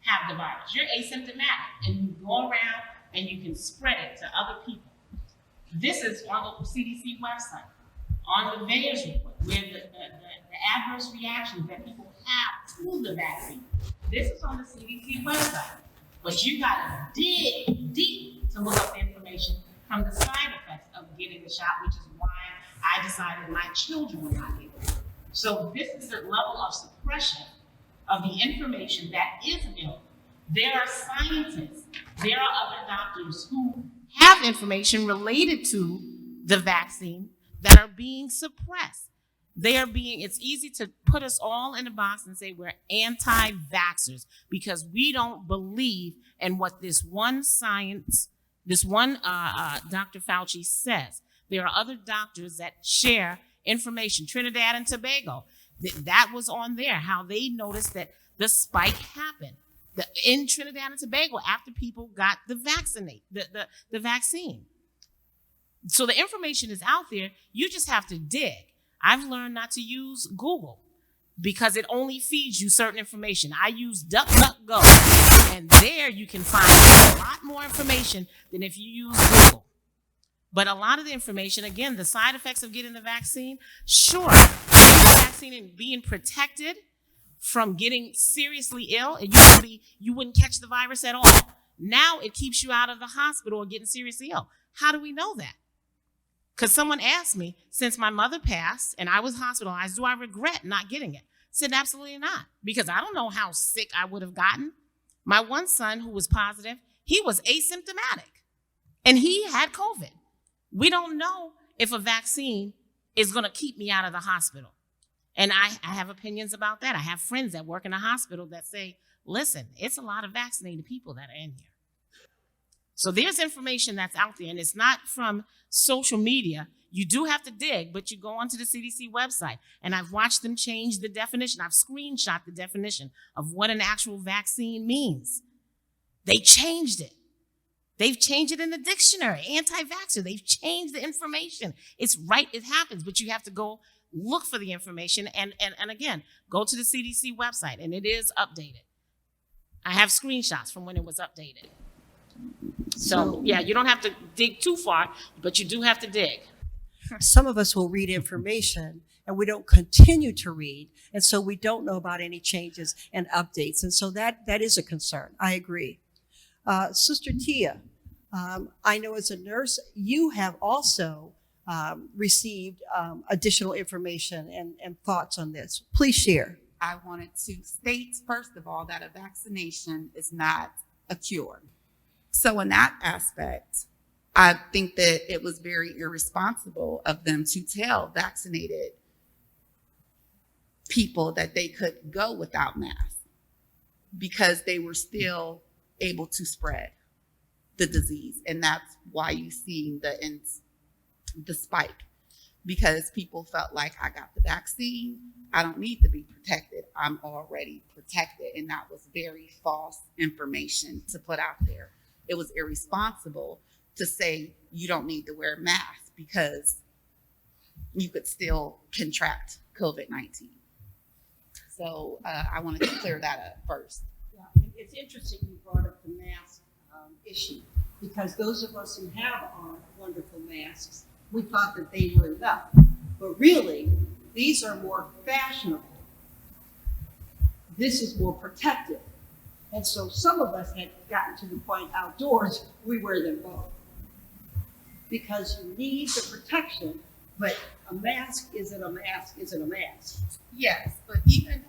have the virus. You're asymptomatic, and you go around and you can spread it to other people. This is on the CDC website, on the VAERS report, where the adverse reactions that people have to the vaccine. This is on the CDC website. But you gotta dig deep to look up the information from the side effects of getting the shot, which is why I decided my children would not get it. So this is the level of suppression of the information that is available. There are scientists, there are other doctors who have information related to the vaccine that are being suppressed. It's easy to put us all in a box and say we're anti-vaxxers because we don't believe in what this one Dr. Fauci says. There are other doctors that share information. Trinidad and Tobago, that was on there, how they noticed that the spike happened in Trinidad and Tobago after people got the vaccine. So the information is out there. You just have to dig. I've learned not to use Google because it only feeds you certain information. I use DuckDuckGo, and there you can find a lot more information than if you use Google. But a lot of the information, again, the side effects of getting the vaccine, sure, the vaccine and being protected from getting seriously ill, and you wouldn't catch the virus at all. Now it keeps you out of the hospital or getting seriously ill. How do we know that? Because someone asked me, since my mother passed and I was hospitalized, do I regret not getting it? I said, absolutely not, because I don't know how sick I would have gotten. My one son who was positive, he was asymptomatic and he had COVID. We don't know if a vaccine is going to keep me out of the hospital. And I have opinions about that. I have friends that work in a hospital that say, listen, it's a lot of vaccinated people that are in here. So there's information that's out there, and it's not from social media. You do have to dig, but you go onto the CDC website, and I've watched them change the definition. I've screenshot the definition of what an actual vaccine means. They changed it. They've changed it in the dictionary. Anti-vaxxer, they've changed the information. It's right, it happens, but you have to go look for the information and again, go to the CDC website, and it is updated. I have screenshots from when it was updated. So yeah, you don't have to dig too far, but you do have to dig. Some of us will read information and we don't continue to read, and so we don't know about any changes and updates, and so that is a concern. I agree. Sister Tia, I know as a nurse, you have also received additional information and thoughts on this. Please share. I wanted to state, first of all, that a vaccination is not a cure. So in that aspect, I think that it was very irresponsible of them to tell vaccinated people that they could go without masks because they were still able to spread the disease. And that's why you see the spike, because people felt like, I got the vaccine, I don't need to be protected, I'm already protected. And that was very false information to put out there. It was irresponsible to say you don't need to wear a mask because you could still contract COVID-19. So I wanted to clear that up first. Yeah, it's interesting you brought up the mask issue, because those of us who have our wonderful masks, we thought that they were enough. But really, these are more fashionable. This is more protective. And so some of us had gotten to the point outdoors, we wear them both. Because you need the protection, but a mask isn't a mask, isn't a mask. Yes, but even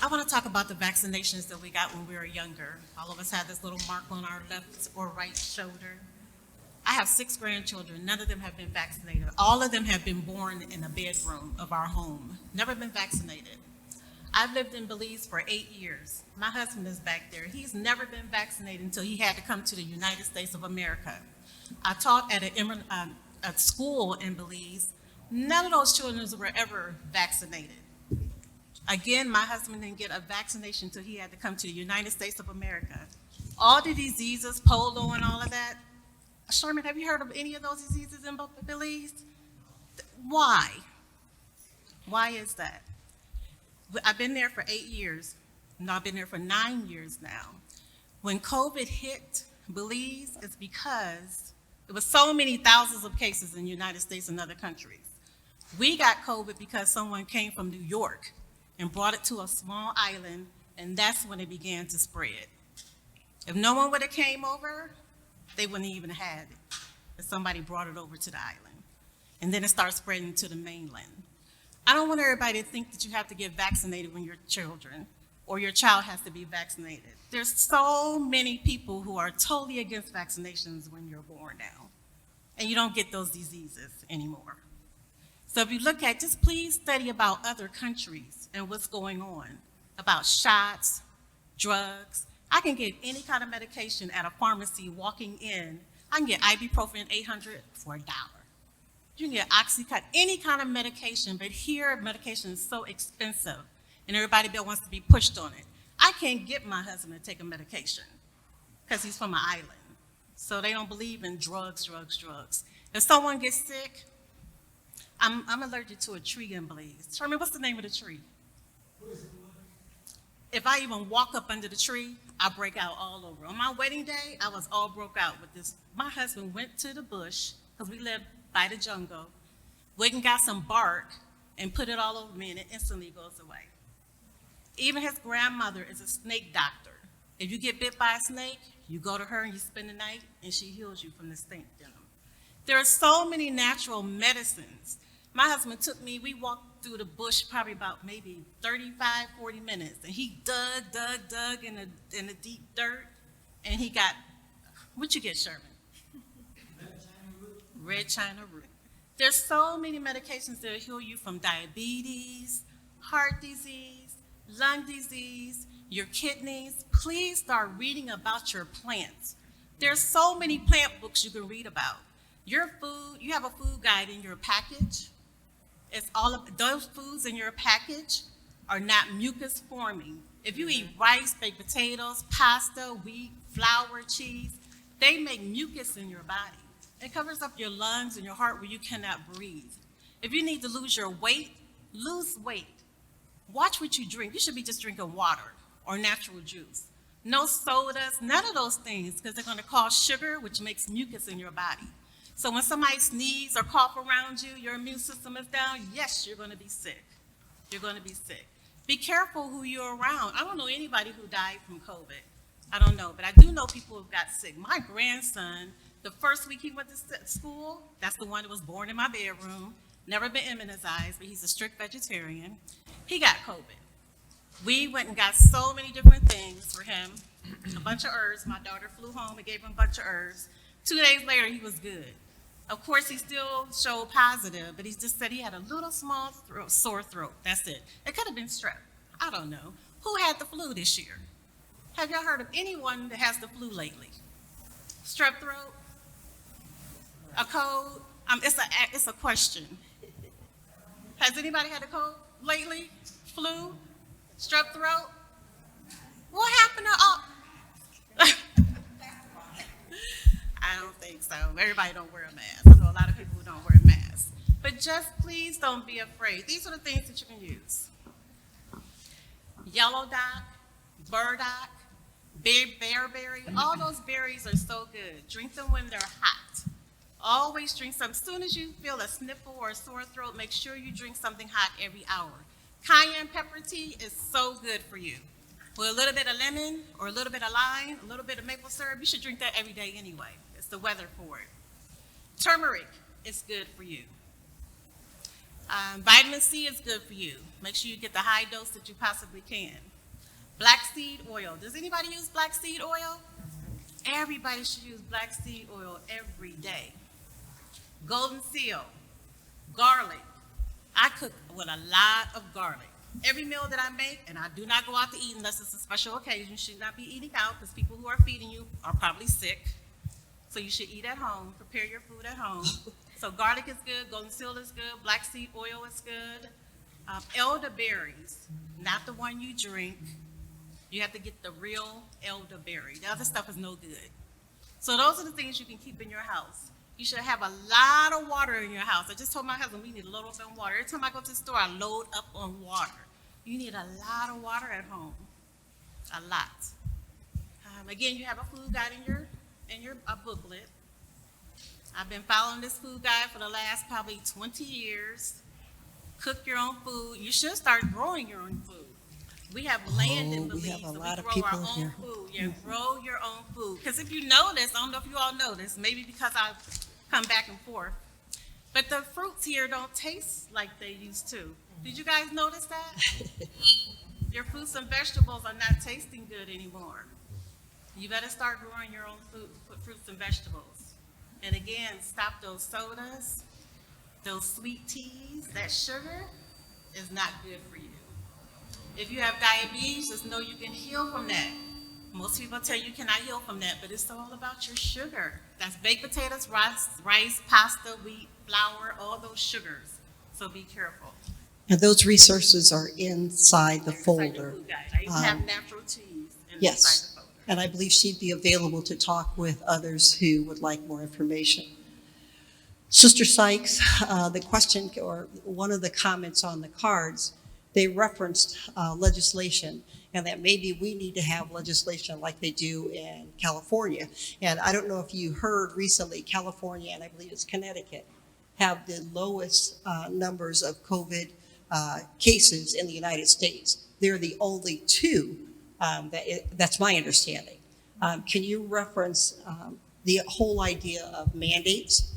I want to talk about the vaccinations that we got when we were younger. All of us had this little mark on our left or right shoulder. I have 6 grandchildren. None of them have been vaccinated. All of them have been born in a bedroom of our home. Never been vaccinated. I've lived in Belize for 8 years. My husband is back there. He's never been vaccinated until he had to come to the United States of America. I taught at a school in Belize. None of those children were ever vaccinated. Again, my husband didn't get a vaccination until he had to come to the United States of America. All the diseases, polio and all of that. Sherman, have you heard of any of those diseases in Belize? Why? Why is that? I've been there for 8 years. No, I've been there for 9 years now. When COVID hit Belize, it's because there was so many thousands of cases in the United States and other countries. We got COVID because someone came from New York and brought it to a small island, and that's when it began to spread. If no one would have came over, they wouldn't even have had it. But somebody brought it over to the island. And then it started spreading to the mainland. I don't want everybody to think that you have to get vaccinated when you're children, or your child has to be vaccinated. There's so many people who are totally against vaccinations when you're born now, and you don't get those diseases anymore. So if you look at, just please study about other countries and what's going on, about shots, drugs. I can get any kind of medication at a pharmacy walking in. I can get ibuprofen 800 for $1. You can get Oxycontin, any kind of medication, but here medication is so expensive and everybody wants to be pushed on it. I can't get my husband to take a medication because he's from an island. So they don't believe in drugs. If someone gets sick, I'm allergic to a tree in Belize. Tell me, what's the name of the tree? If I even walk up under the tree, I break out all over. On my wedding day, I was all broke out with this. My husband went to the bush, because we lived by the jungle, went and got some bark and put it all over me, and it instantly goes away. Even his grandmother is a snake doctor. If you get bit by a snake, you go to her and you spend the night, and she heals you from the snake venom. There are so many natural medicines. My husband took me, we walked through the bush probably about maybe 35, 40 minutes, and he dug in the deep dirt, and he got, what'd you get, Sherman? Red China root. There's so many medications that will heal you from diabetes, heart disease, lung disease, your kidneys. Please start reading about your plants. There's so many plant books you can read about. Your food, you have a food guide in your package. It's all of those foods in your package are not mucus forming. If you eat rice, baked potatoes, pasta, wheat, flour, cheese, they make mucus in your body. It covers up your lungs and your heart where you cannot breathe. If you need to lose your weight, lose weight. Watch what you drink. You should be just drinking water or natural juice. No sodas, none of those things, because they're going to cause sugar, which makes mucus in your body. So when somebody sneezes or cough around you, your immune system is down, yes, you're going to be sick. You're going to be sick. Be careful who you're around. I don't know anybody who died from COVID. I don't know, but I do know people who got sick. My grandson, the first week he went to school, that's the one that was born in my bedroom, never been immunized, but he's a strict vegetarian. He got COVID. We went and got so many different things for him, a bunch of herbs. My daughter flew home and gave him a bunch of herbs. 2 days later, he was good. Of course, he still showed positive, but he just said he had a little small sore throat. That's it. It could have been strep. I don't know. Who had the flu this year? Have y'all heard of anyone that has the flu lately? Strep throat? A cold? It's a question. Has anybody had a cold lately? Flu? Strep throat? What happened to all? I don't think so. Everybody don't wear a mask. I know a lot of people who don't wear masks. But just please don't be afraid. These are the things that you can use. Yellow dock, burdock, bearberry, all those berries are so good. Drink them when they're hot. Always drink some. As soon as you feel a sniffle or a sore throat, make sure you drink something hot every hour. Cayenne pepper tea is so good for you. With a little bit of lemon or a little bit of lime, a little bit of maple syrup, you should drink that every day anyway. It's the weather for it. Turmeric is good for you. Vitamin C is good for you. Make sure you get the high dose that you possibly can. Black seed oil. Does anybody use black seed oil? Everybody should use black seed oil every day. Golden seal, garlic. I cook with a lot of garlic. Every meal that I make, and I do not go out to eat unless it's a special occasion. You should not be eating out because people who are feeding you are probably sick. So you should eat at home, prepare your food at home. So garlic is good, golden seal is good, black seed oil is good. Elderberries, not the one you drink. You have to get the real elderberry. The other stuff is no good. So those are the things you can keep in your house. You should have a lot of water in your house. I just told my husband we need a load up on water. Every time I go to the store, I load up on water. You need a lot of water at home, a lot. Again, you have a food guide in your booklet. I've been following this food guide for the last probably 20 years. Cook your own food. You should start growing your own food. We have land in Belize, we have a so lot of we grow our people own here. food. Yeah, grow your own food. Because if you notice, I don't know if you all notice, maybe because I come back and forth, but the fruits here don't taste like they used to. Did you guys notice that? Your fruits and vegetables are not tasting good anymore. You better start growing your own food, fruits and vegetables. And again, stop those sodas, those sweet teas. That sugar is not good for you. If you have diabetes, just know you can heal from that. Most people tell you cannot heal from that, but it's all about your sugar. That's baked potatoes, rice, pasta, wheat, flour, all those sugars. So be careful. And those resources are inside the Inside your folder. food guide. I even have natural teas inside Yes. the folder. And I believe she'd be available to talk with others who would like more information. Sister Sykes, the question or one of the comments on the cards, they referenced legislation and that maybe we need to have legislation like they do in California. And I don't know if you heard recently, California and I believe it's Connecticut have the lowest numbers of COVID cases in the United States. They're the only two, that's my understanding. Can you reference the whole idea of mandates?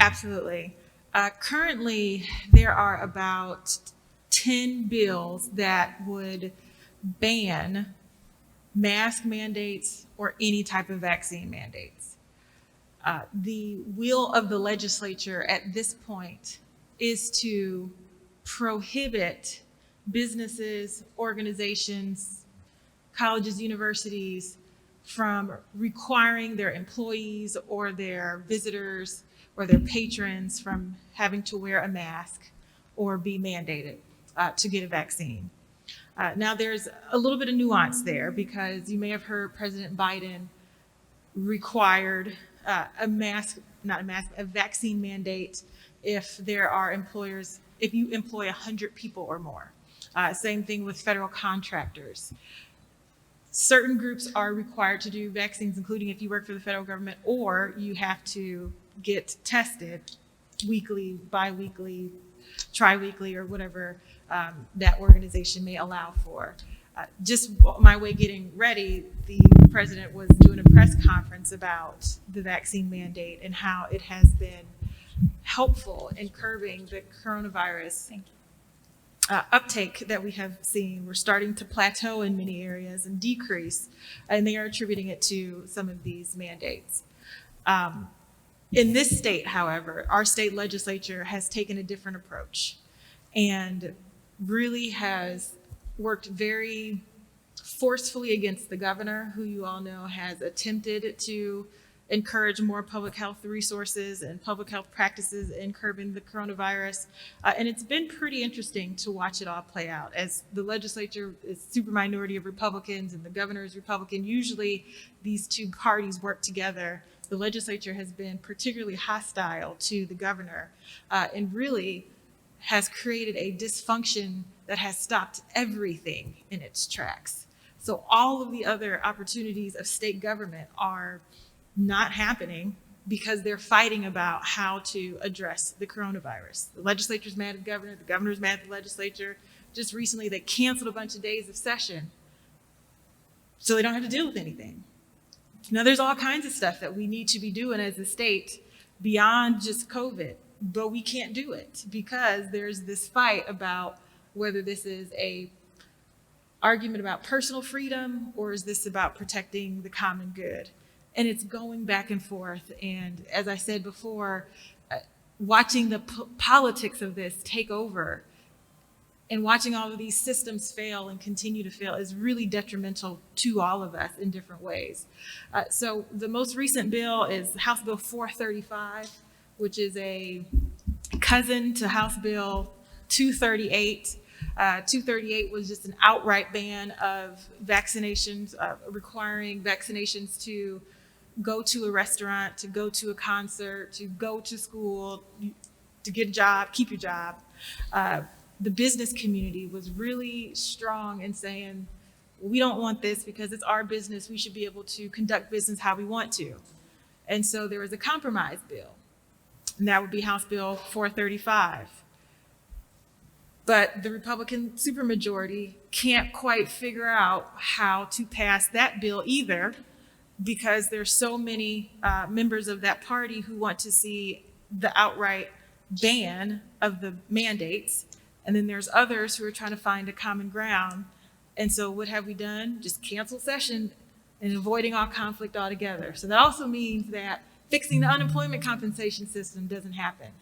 Absolutely. Currently, there are about 10 bills that would ban mask mandates or any type of vaccine mandates. The will of the legislature at this point is to prohibit businesses, organizations, colleges, universities from requiring their employees or their visitors or their patrons from having to wear a mask or be mandated to get a vaccine. Now, there's a little bit of nuance there because you may have heard President Biden required a vaccine mandate if there are employers, if you employ 100 people or more. Same thing with federal contractors. Certain groups are required to do vaccines, including if you work for the federal government, or you have to get tested weekly, bi-weekly, tri-weekly, or whatever that organization may allow for. Just my way getting ready, the president was doing a press conference about the vaccine mandate and how it has been helpful in curbing the coronavirus uptake that we have seen. We're starting to plateau in many areas and decrease, and they are attributing it to some of these mandates. In this state, however, our state legislature has taken a different approach and really has worked very forcefully against the governor, who you all know has attempted to encourage more public health resources and public health practices in curbing the coronavirus. And it's been pretty interesting to watch it all play out. As the legislature is super minority of Republicans and the governor is Republican, usually these two parties work together. The legislature has been particularly hostile to the governor and really has created a dysfunction that has stopped everything in its tracks. So all of the other opportunities of state government are not happening because they're fighting about how to address the coronavirus. The legislature's mad at the governor's mad at the legislature. Just recently, they canceled a bunch of days of session so they don't have to deal with anything. Now, there's all kinds of stuff that we need to be doing as a state beyond just COVID, but we can't do it because there's this fight about whether this is a argument about personal freedom or is this about protecting the common good. And it's going back and forth. And as I said before, watching the politics of this take over and watching all of these systems fail and continue to fail is really detrimental to all of us in different ways. So the most recent bill is House Bill 435, which is a cousin to House Bill 238. 238 was just an outright ban of vaccinations, requiring vaccinations to go to a restaurant, to go to a concert, to go to school, to get a job, keep your job. The business community was really strong in saying, we don't want this because it's our business. We should be able to conduct business how we want to. And so there was a compromise bill, and that would be House Bill 435. But the Republican supermajority can't quite figure out how to pass that bill either, because there's so many members of that party who want to see the outright ban of the mandates. And then there's others who are trying to find a common ground. And so what have we done? Just cancel session and avoiding all conflict altogether. So that also means that fixing the unemployment compensation system doesn't happen.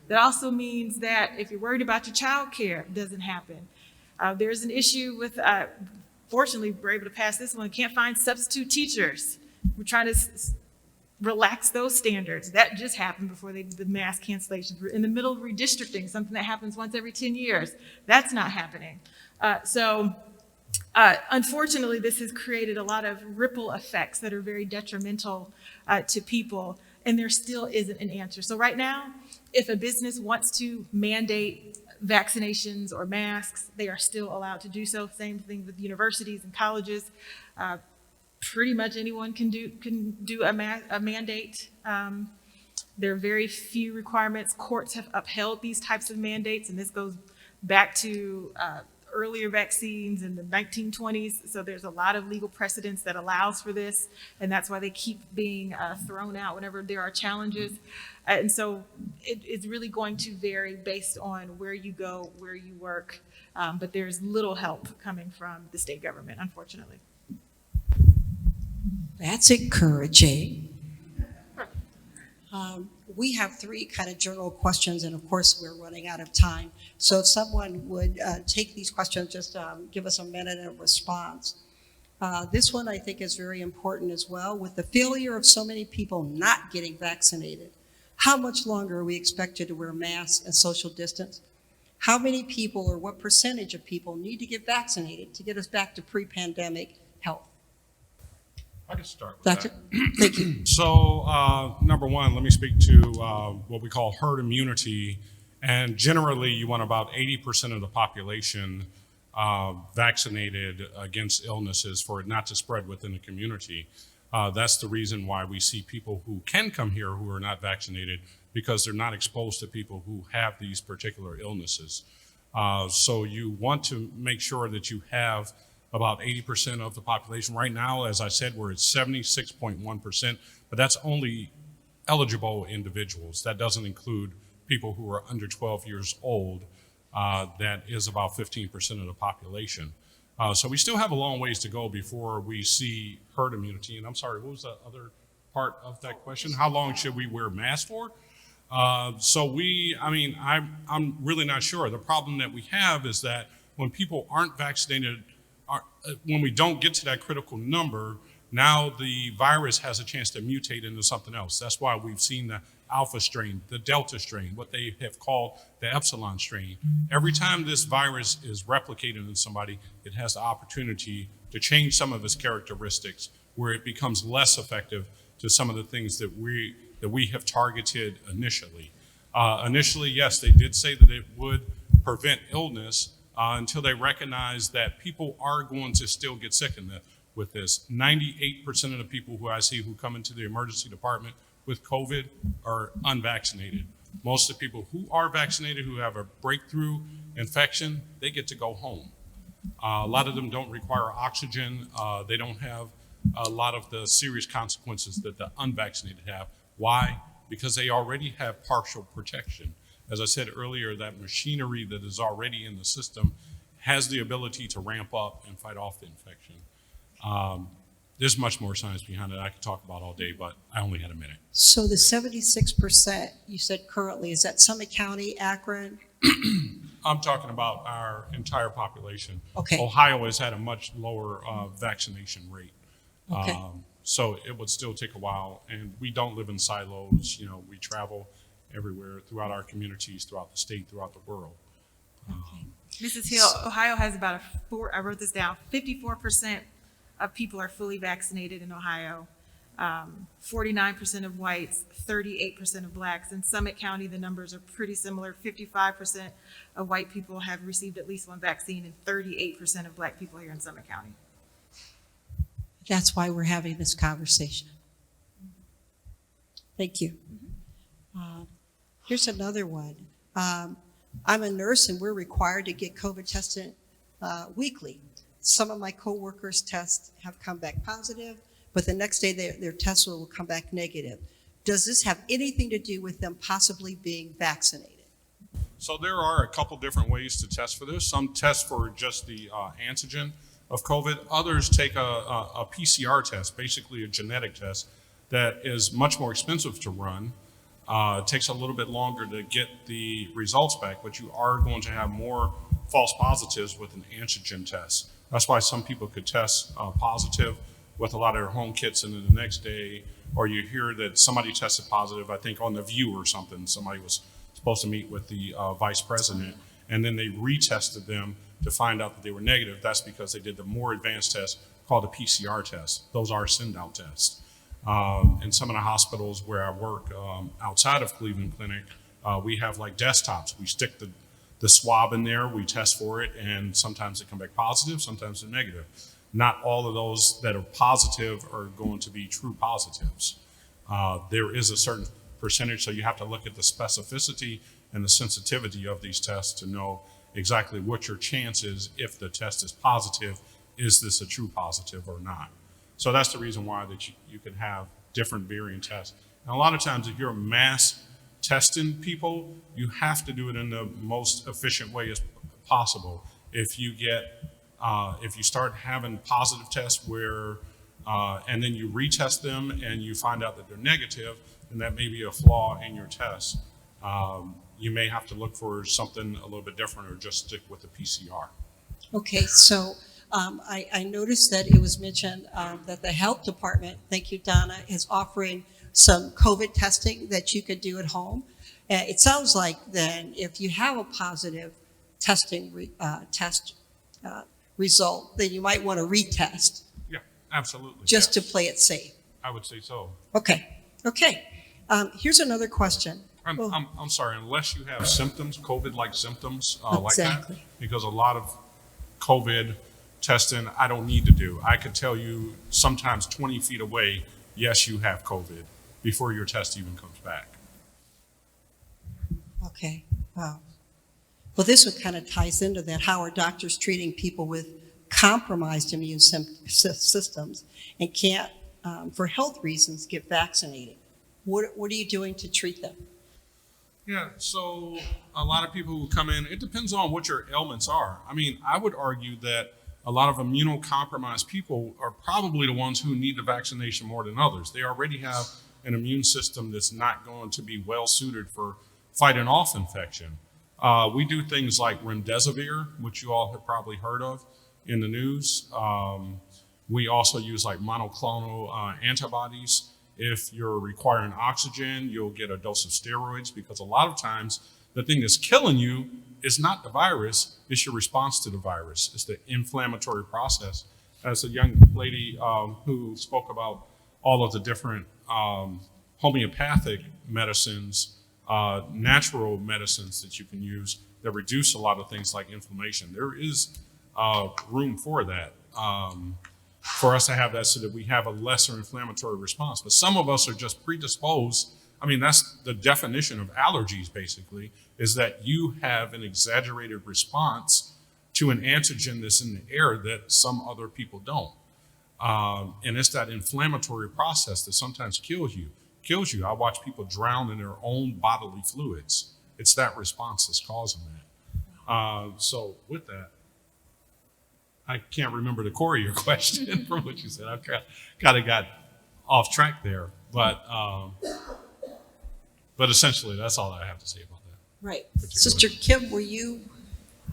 That also means that if you're worried about your child care, it doesn't happen. There's an issue with, fortunately, we're able to pass this one, can't find substitute teachers. We're trying to relax those standards. That just happened before the mass cancellations. We're in the middle of redistricting, something that happens once every 10 years. That's not happening. Unfortunately, this has created a lot of ripple effects that are very detrimental to people, and there still isn't an answer. So right now, if a business wants to mandate vaccinations or masks, they are still allowed to do so. Same thing with universities and colleges. Pretty much anyone can do a mandate. There are very few requirements. Courts have upheld these types of mandates, and this goes back to earlier vaccines in the 1920s. So there's a lot of legal precedents that allows for this, and that's why they keep being thrown out whenever there are challenges. And so it's really going to vary based on where you go, where you work, but there's little help coming from the state government, unfortunately. That's encouraging. We have three kind of general questions, and of course, we're running out of time. So if someone would take these questions, just give us a minute of response. This one I think is very important as well. With the failure of so many people not getting vaccinated, how much longer are we expected to wear masks and social distance? How many people or what percentage of people need to get vaccinated to get us back to pre-pandemic health? I can start with Doctor, that. thank you. So, number one, let me speak to what we call herd immunity. And generally, you want about 80% of the population vaccinated against illnesses for it not to spread within the community. That's the reason why we see people who can come here who are not vaccinated, because they're not exposed to people who have these particular illnesses. So you want to make sure that you have about 80% of the population. Right now, as I said, we're at 76.1%, but that's only eligible individuals. That doesn't include people who are under 12 years old. That is about 15% of the population. So we still have a long ways to go before we see herd immunity. And I'm sorry, what was the other part of that question? How long should we wear masks for? I'm really not sure. The problem that we have is that when people aren't vaccinated, when we don't get to that critical number, now the virus has a chance to mutate into something else. That's why we've seen the alpha strain, the delta strain, what they have called the epsilon strain. Every time this virus is replicated in somebody, it has the opportunity to change some of its characteristics where it becomes less effective to some of the things that we have targeted initially. Initially, yes, they did say that it would prevent illness until they recognized that people are going to still get sick with this. 98% of the people who I see who come into the emergency department with COVID are unvaccinated. Most of the people who are vaccinated, who have a breakthrough infection, they get to go home. A lot of them don't require oxygen. They don't have a lot of the serious consequences that the unvaccinated have. Why? Because they already have partial protection. As I said earlier, that machinery that is already in the system has the ability to ramp up and fight off the infection. There's much more science behind it I could talk about all day, but I only had a minute. So the 76% you said currently, is that Summit County, Akron? I'm talking about our entire population. Okay. Ohio has had a much lower vaccination rate. Okay. So it would still take a while, and we don't live in silos. You know, we travel everywhere throughout our communities, throughout the state, throughout the world. Mrs. Hill, Ohio has about I wrote this down, 54% of people are fully vaccinated in Ohio, 49% of whites, 38% of blacks. In Summit County, the numbers are pretty similar. 55% of white people have received at least one vaccine, and 38% of black people here in Summit County. That's why we're having this conversation. Thank you. Here's another one. I'm a nurse and we're required to get COVID tested weekly. Some of my coworkers' tests have come back positive, but the next day their tests will come back negative. Does this have anything to do with them possibly being vaccinated? So there are a couple different ways to test for this. Some test for just the antigen of COVID. Others take a PCR test, basically a genetic test, that is much more expensive to run. It takes a little bit longer to get the results back, but you are going to have more false positives with an antigen test. That's why some people could test positive with a lot of their home kits, and then the next day, or you hear that somebody tested positive, I think on The View or something, somebody was supposed to meet with the vice president, and then they retested them to find out that they were negative. That's because they did the more advanced test called a PCR test. Those are send-out tests. In some of the hospitals where I work outside of Cleveland Clinic, we have like desktops. We stick the swab in there, we test for it, and sometimes they come back positive, sometimes they're negative. Not all of those that are positive are going to be true positives. There is a certain percentage, so you have to look at the specificity and the sensitivity of these tests to know exactly what your chance is if the test is positive. Is this a true positive or not? So that's the reason why that you can have different variant tests. And a lot of times if you're mass testing people, you have to do it in the most efficient way as possible. If you start having positive tests where, and then you retest them and you find out that they're negative, then that may be a flaw in your test. You may have to look for something a little bit different or just stick with the PCR. Okay, so I noticed that it was mentioned that the health department, thank you, Donna, is offering some COVID testing that you could do at home. It sounds like then if you have a positive test result, then you might want to retest Yeah, absolutely. just to yes. play it safe. I would say so. Okay. Here's another question. I'm sorry, unless you have symptoms, COVID-like symptoms Exactly. like that, because a lot of COVID testing I don't need to do. I could tell you sometimes 20 feet away, yes, you have COVID before your test even comes back. Okay. Wow. Well, this one kind of ties into that. How are doctors treating people with compromised immune systems and can't, for health reasons, get vaccinated? What are you doing to treat them? Yeah, so a lot of people who come in, it depends on what your ailments are. I mean, I would argue that a lot of immunocompromised people are probably the ones who need the vaccination more than others. They already have an immune system that's not going to be well suited for fighting off infection. We do things like remdesivir, which you all have probably heard of in the news. We also use like monoclonal antibodies. If you're requiring oxygen, you'll get a dose of steroids, because a lot of times the thing that's killing you is not the virus, it's your response to the virus. It's the inflammatory process. As a young lady who spoke about all of the different homeopathic medicines, natural medicines that you can use that reduce a lot of things like inflammation. There is room for that. For us to have that so that we have a lesser inflammatory response. But some of us are just predisposed. I mean, that's the definition of allergies, basically, is that you have an exaggerated response to an antigen that's in the air that some other people don't. And it's that inflammatory process that sometimes kills you. I watch people drown in their own bodily fluids. It's that response that's causing that. So with that, I can't remember the core of your question from what you said. I kind of got off track there, but essentially that's all I have to say about that. Right. Sister Kim, were you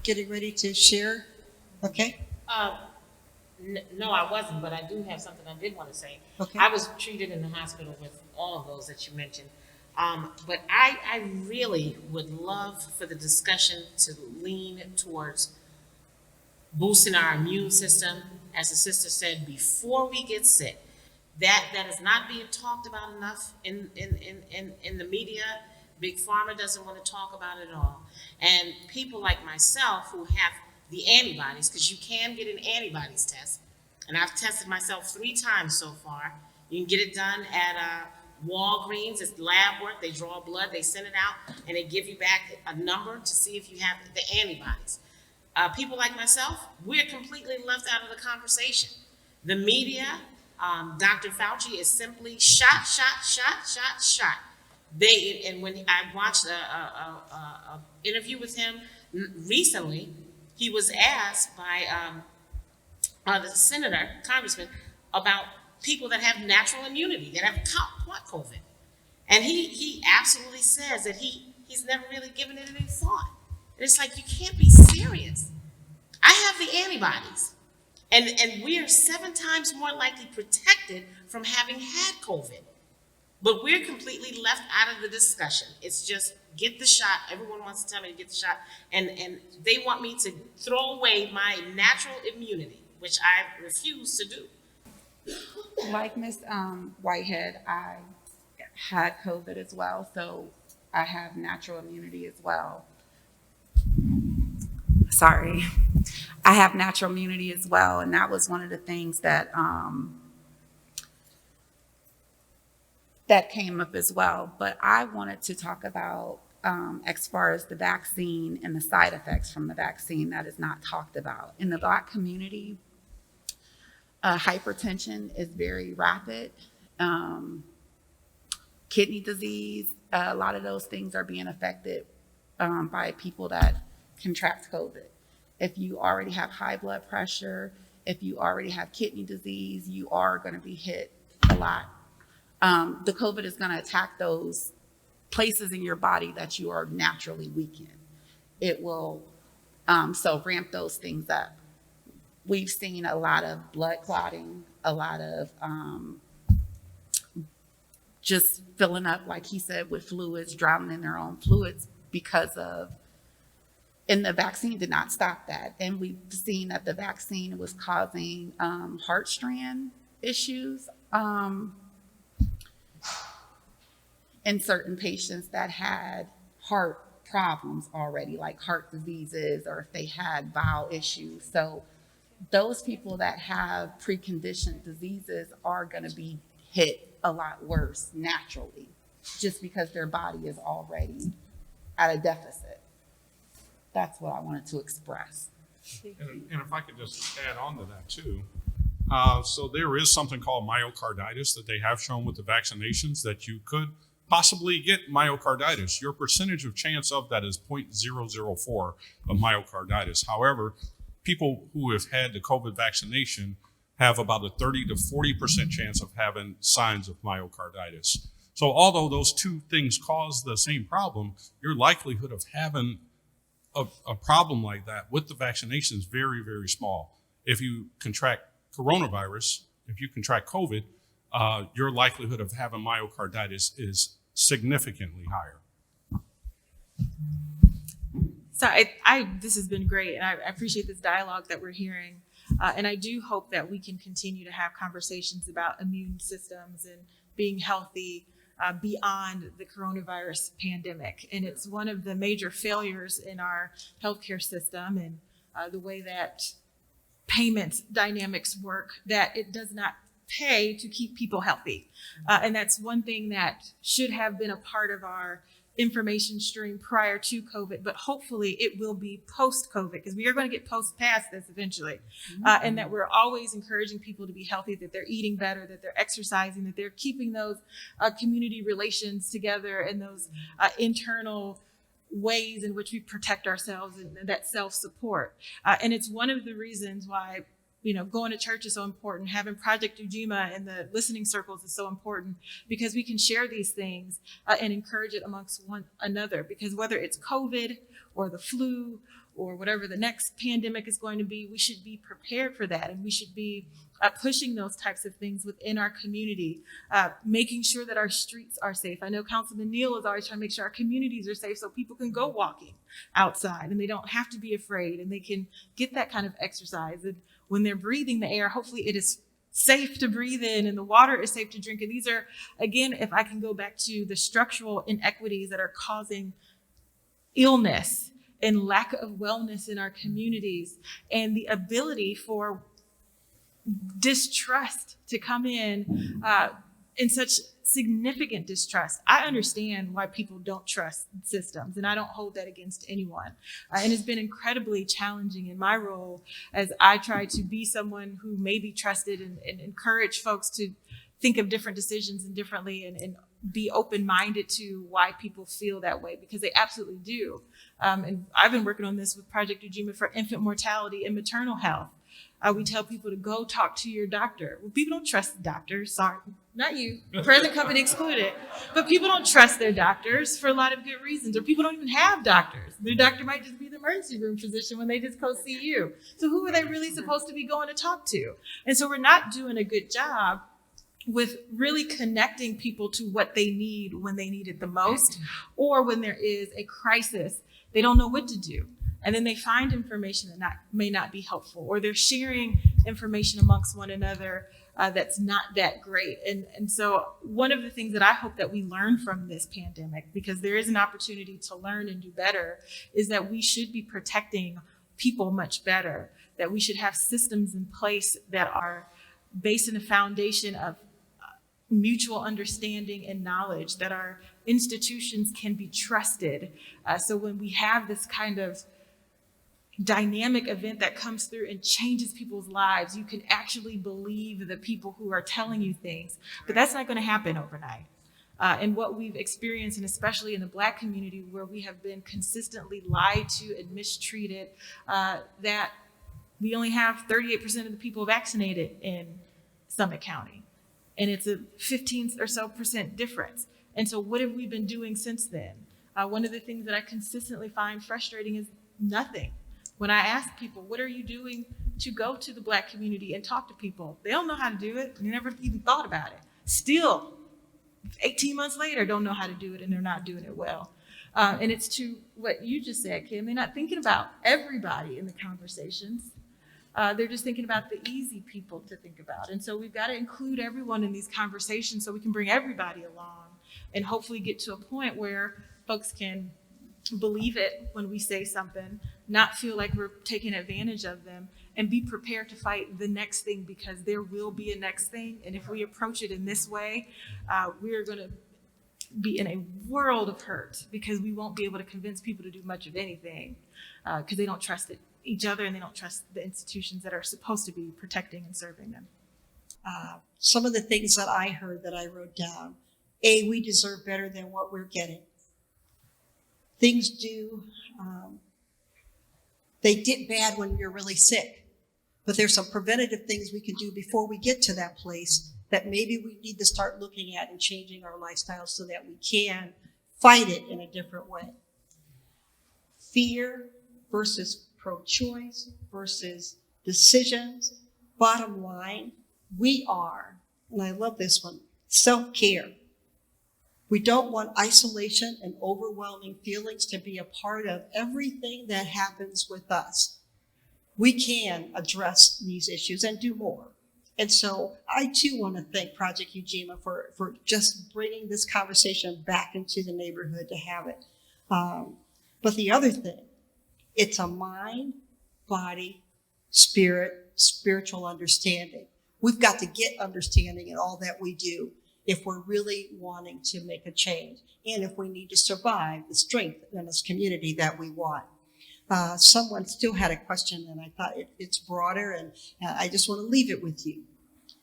getting ready to share? Okay. No, I wasn't, but I do have something I did want to say. Okay. I was treated in the hospital with all of those that you mentioned. But I really would love for the discussion to lean towards boosting our immune system, as the sister said, before we get sick. That is not being talked about enough in the media. Big Pharma doesn't want to talk about it at all. And people like myself who have the antibodies, because you can get an antibodies test, and I've tested myself 3 times so far. You can get it done at Walgreens. It's lab work. They draw blood, they send it out, and they give you back a number to see if you have the antibodies. People like myself, we're completely left out of the conversation. The media, Dr. Fauci is simply shot. And when I watched a interview with him recently, he was asked by the senator, congressman, about people that have natural immunity, that have caught COVID. And he absolutely says that he's never really given it any thought. And it's like, you can't be serious. I have the antibodies, and we are 7 times more likely protected from having had COVID. But we're completely left out of the discussion. It's just, get the shot. Everyone wants to tell me to get the shot. And they want me to throw away my natural immunity, which I refuse to do. Like Miss Whitehead, I had COVID as well, so I have natural immunity as well. Sorry. I have natural immunity as well, and that was one of the things that that came up as well. But I wanted to talk about as far as the vaccine and the side effects from the vaccine that is not talked about. In the Black community, hypertension is very rapid. Kidney disease, a lot of those things are being affected by people that contract COVID. If you already have high blood pressure, if you already have kidney disease, you are going to be hit a lot. The COVID is going to attack those places in your body that you are naturally weak in. It will so ramp those things up. We've seen a lot of blood clotting, a lot of just filling up, like he said, with fluids, drowning in their own fluids because of And the vaccine did not stop that. And we've seen that the vaccine was causing heart strand issues in certain patients that had heart problems already, like heart diseases, or if they had bowel issues. So those people that have preconditioned diseases are going to be hit a lot worse naturally, just because their body is already at a deficit. That's what I wanted to express. And if I could just add on to that too. So there is something called myocarditis that they have shown with the vaccinations that you could possibly get myocarditis. Your percentage of chance of that is 0.004 of myocarditis. However, people who have had the COVID vaccination have about a 30 to 40% chance of having signs of myocarditis. So although those two things cause the same problem, your likelihood of having a problem like that with the vaccination is very, very small. If you contract coronavirus, if you contract COVID, your likelihood of having myocarditis is significantly higher. So this has been great, and I appreciate this dialogue that we're hearing. And I do hope that we can continue to have conversations about immune systems and being healthy beyond the coronavirus pandemic. And it's one of the major failures in our healthcare system and the way that payment dynamics work, that it does not pay to keep people healthy. And that's one thing that should have been a part of our information stream prior to COVID, but hopefully it will be post-COVID, because we are going to get past this eventually. And that we're always encouraging people to be healthy, that they're eating better, that they're exercising, that they're keeping those community relations together and those internal ways in which we protect ourselves and that self-support. And it's one of the reasons why, going to church is so important. Having Project Ujima and the listening circles is so important, because we can share these things and encourage it amongst one another. Because whether it's COVID or the flu or whatever the next pandemic is going to be, we should be prepared for that. And we should be pushing those types of things within our community, making sure that our streets are safe. I know Councilman Neal is always trying to make sure our communities are safe so people can go walking outside and they don't have to be afraid and they can get that kind of exercise. And when they're breathing the air, hopefully it is safe to breathe in and the water is safe to drink. And these are, again, if I can go back to the structural inequities that are causing illness and lack of wellness in our communities, and the ability for distrust to come in such significant distrust. I understand why people don't trust systems, and I don't hold that against anyone. And it's been incredibly challenging in my role as I try to be someone who may be trusted and encourage folks to think of different decisions and differently and be open-minded to why people feel that way, because they absolutely do. And I've been working on this with Project Ujima for infant mortality and maternal health. We tell people to go talk to your doctor. Well, people don't trust the doctors. Sorry, not you, present company excluded. But people don't trust their doctors for a lot of good reasons. Or people don't even have doctors. Their doctor might just be the emergency room physician when they just go see you. So who are they really supposed to be going to talk to? And so we're not doing a good job with really connecting people to what they need when they need it the most, or when there is a crisis, they don't know what to do. And then they find information that may not be helpful, or they're sharing information amongst one another that's not that great. And so one of the things that I hope that we learn from this pandemic, because there is an opportunity to learn and do better, is that we should be protecting people much better, that we should have systems in place that are based in a foundation of mutual understanding and knowledge, that our institutions can be trusted. So when we have this kind of dynamic event that comes through and changes people's lives, you can actually believe the people who are telling you things. But that's not going to happen overnight. And what we've experienced, and especially in the Black community, where we have been consistently lied to and mistreated, that we only have 38% of the people vaccinated in Summit County. And it's a 15% or so difference. And so what have we been doing since then? One of the things that I consistently find frustrating is nothing. When I ask people, what are you doing to go to the Black community and talk to people? They don't know how to do it. They never even thought about it. Still, 18 months later, don't know how to do it, and they're not doing it well. And it's to what you just said, Kim. They're not thinking about everybody in the conversations. They're just thinking about the easy people to think about. And so we've got to include everyone in these conversations so we can bring everybody along and hopefully get to a point where folks can believe it when we say something, not feel like we're taking advantage of them, and be prepared to fight the next thing, because there will be a next thing. And if we approach it in this way, we're going to be in a world of hurt, because we won't be able to convince people to do much of anything, because they don't trust each other and they don't trust the institutions that are supposed to be protecting and serving them. Some of the things that I heard that I wrote down: A, we deserve better than what we're getting. Things they get bad when you're really sick, but there's some preventative things we can do before we get to that place that maybe we need to start looking at and changing our lifestyle so that we can fight it in a different way. Fear versus pro-choice versus decisions. Bottom line, we are, and I love this one, self-care. We don't want isolation and overwhelming feelings to be a part of everything that happens with us. We can address these issues and do more. And so I too want to thank Project Ujima for just bringing this conversation back into the neighborhood to have it. But the other thing, it's a mind, body, spirit, spiritual understanding. We've got to get understanding in all that we do if we're really wanting to make a change, and if we need to survive the strength in this community that we want. Someone still had a question, and I thought it's broader, and I just want to leave it with you.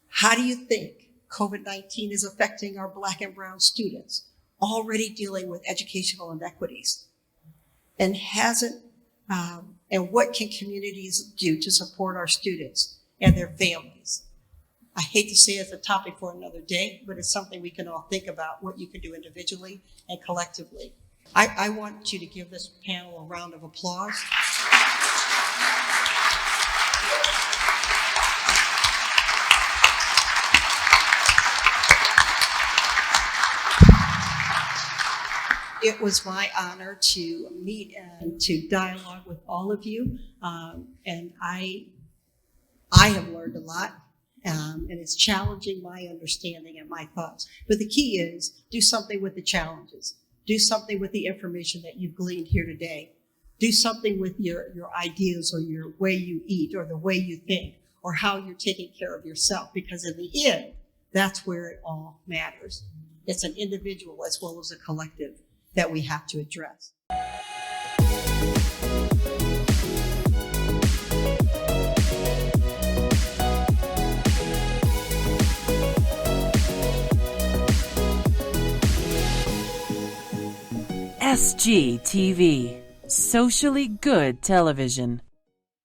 How do you think COVID-19 is affecting our Black and brown students, already dealing with educational inequities? And and what can communities do to support our students and their families? I hate to say it's a topic for another day, but it's something we can all think about, what you can do individually and collectively. I want you to give this panel a round of applause. It was my honor to meet and to dialogue with all of you, and I have learned a lot. And it's challenging my understanding and my thoughts. But the key is, do something with the challenges. Do something with the information that you've gleaned here today. Do something with your ideas, or your way you eat, or the way you think, or how you're taking care of yourself. Because in the end, that's where it all matters. It's an individual as well as a collective that we have to address. SGTV, Socially Good Television.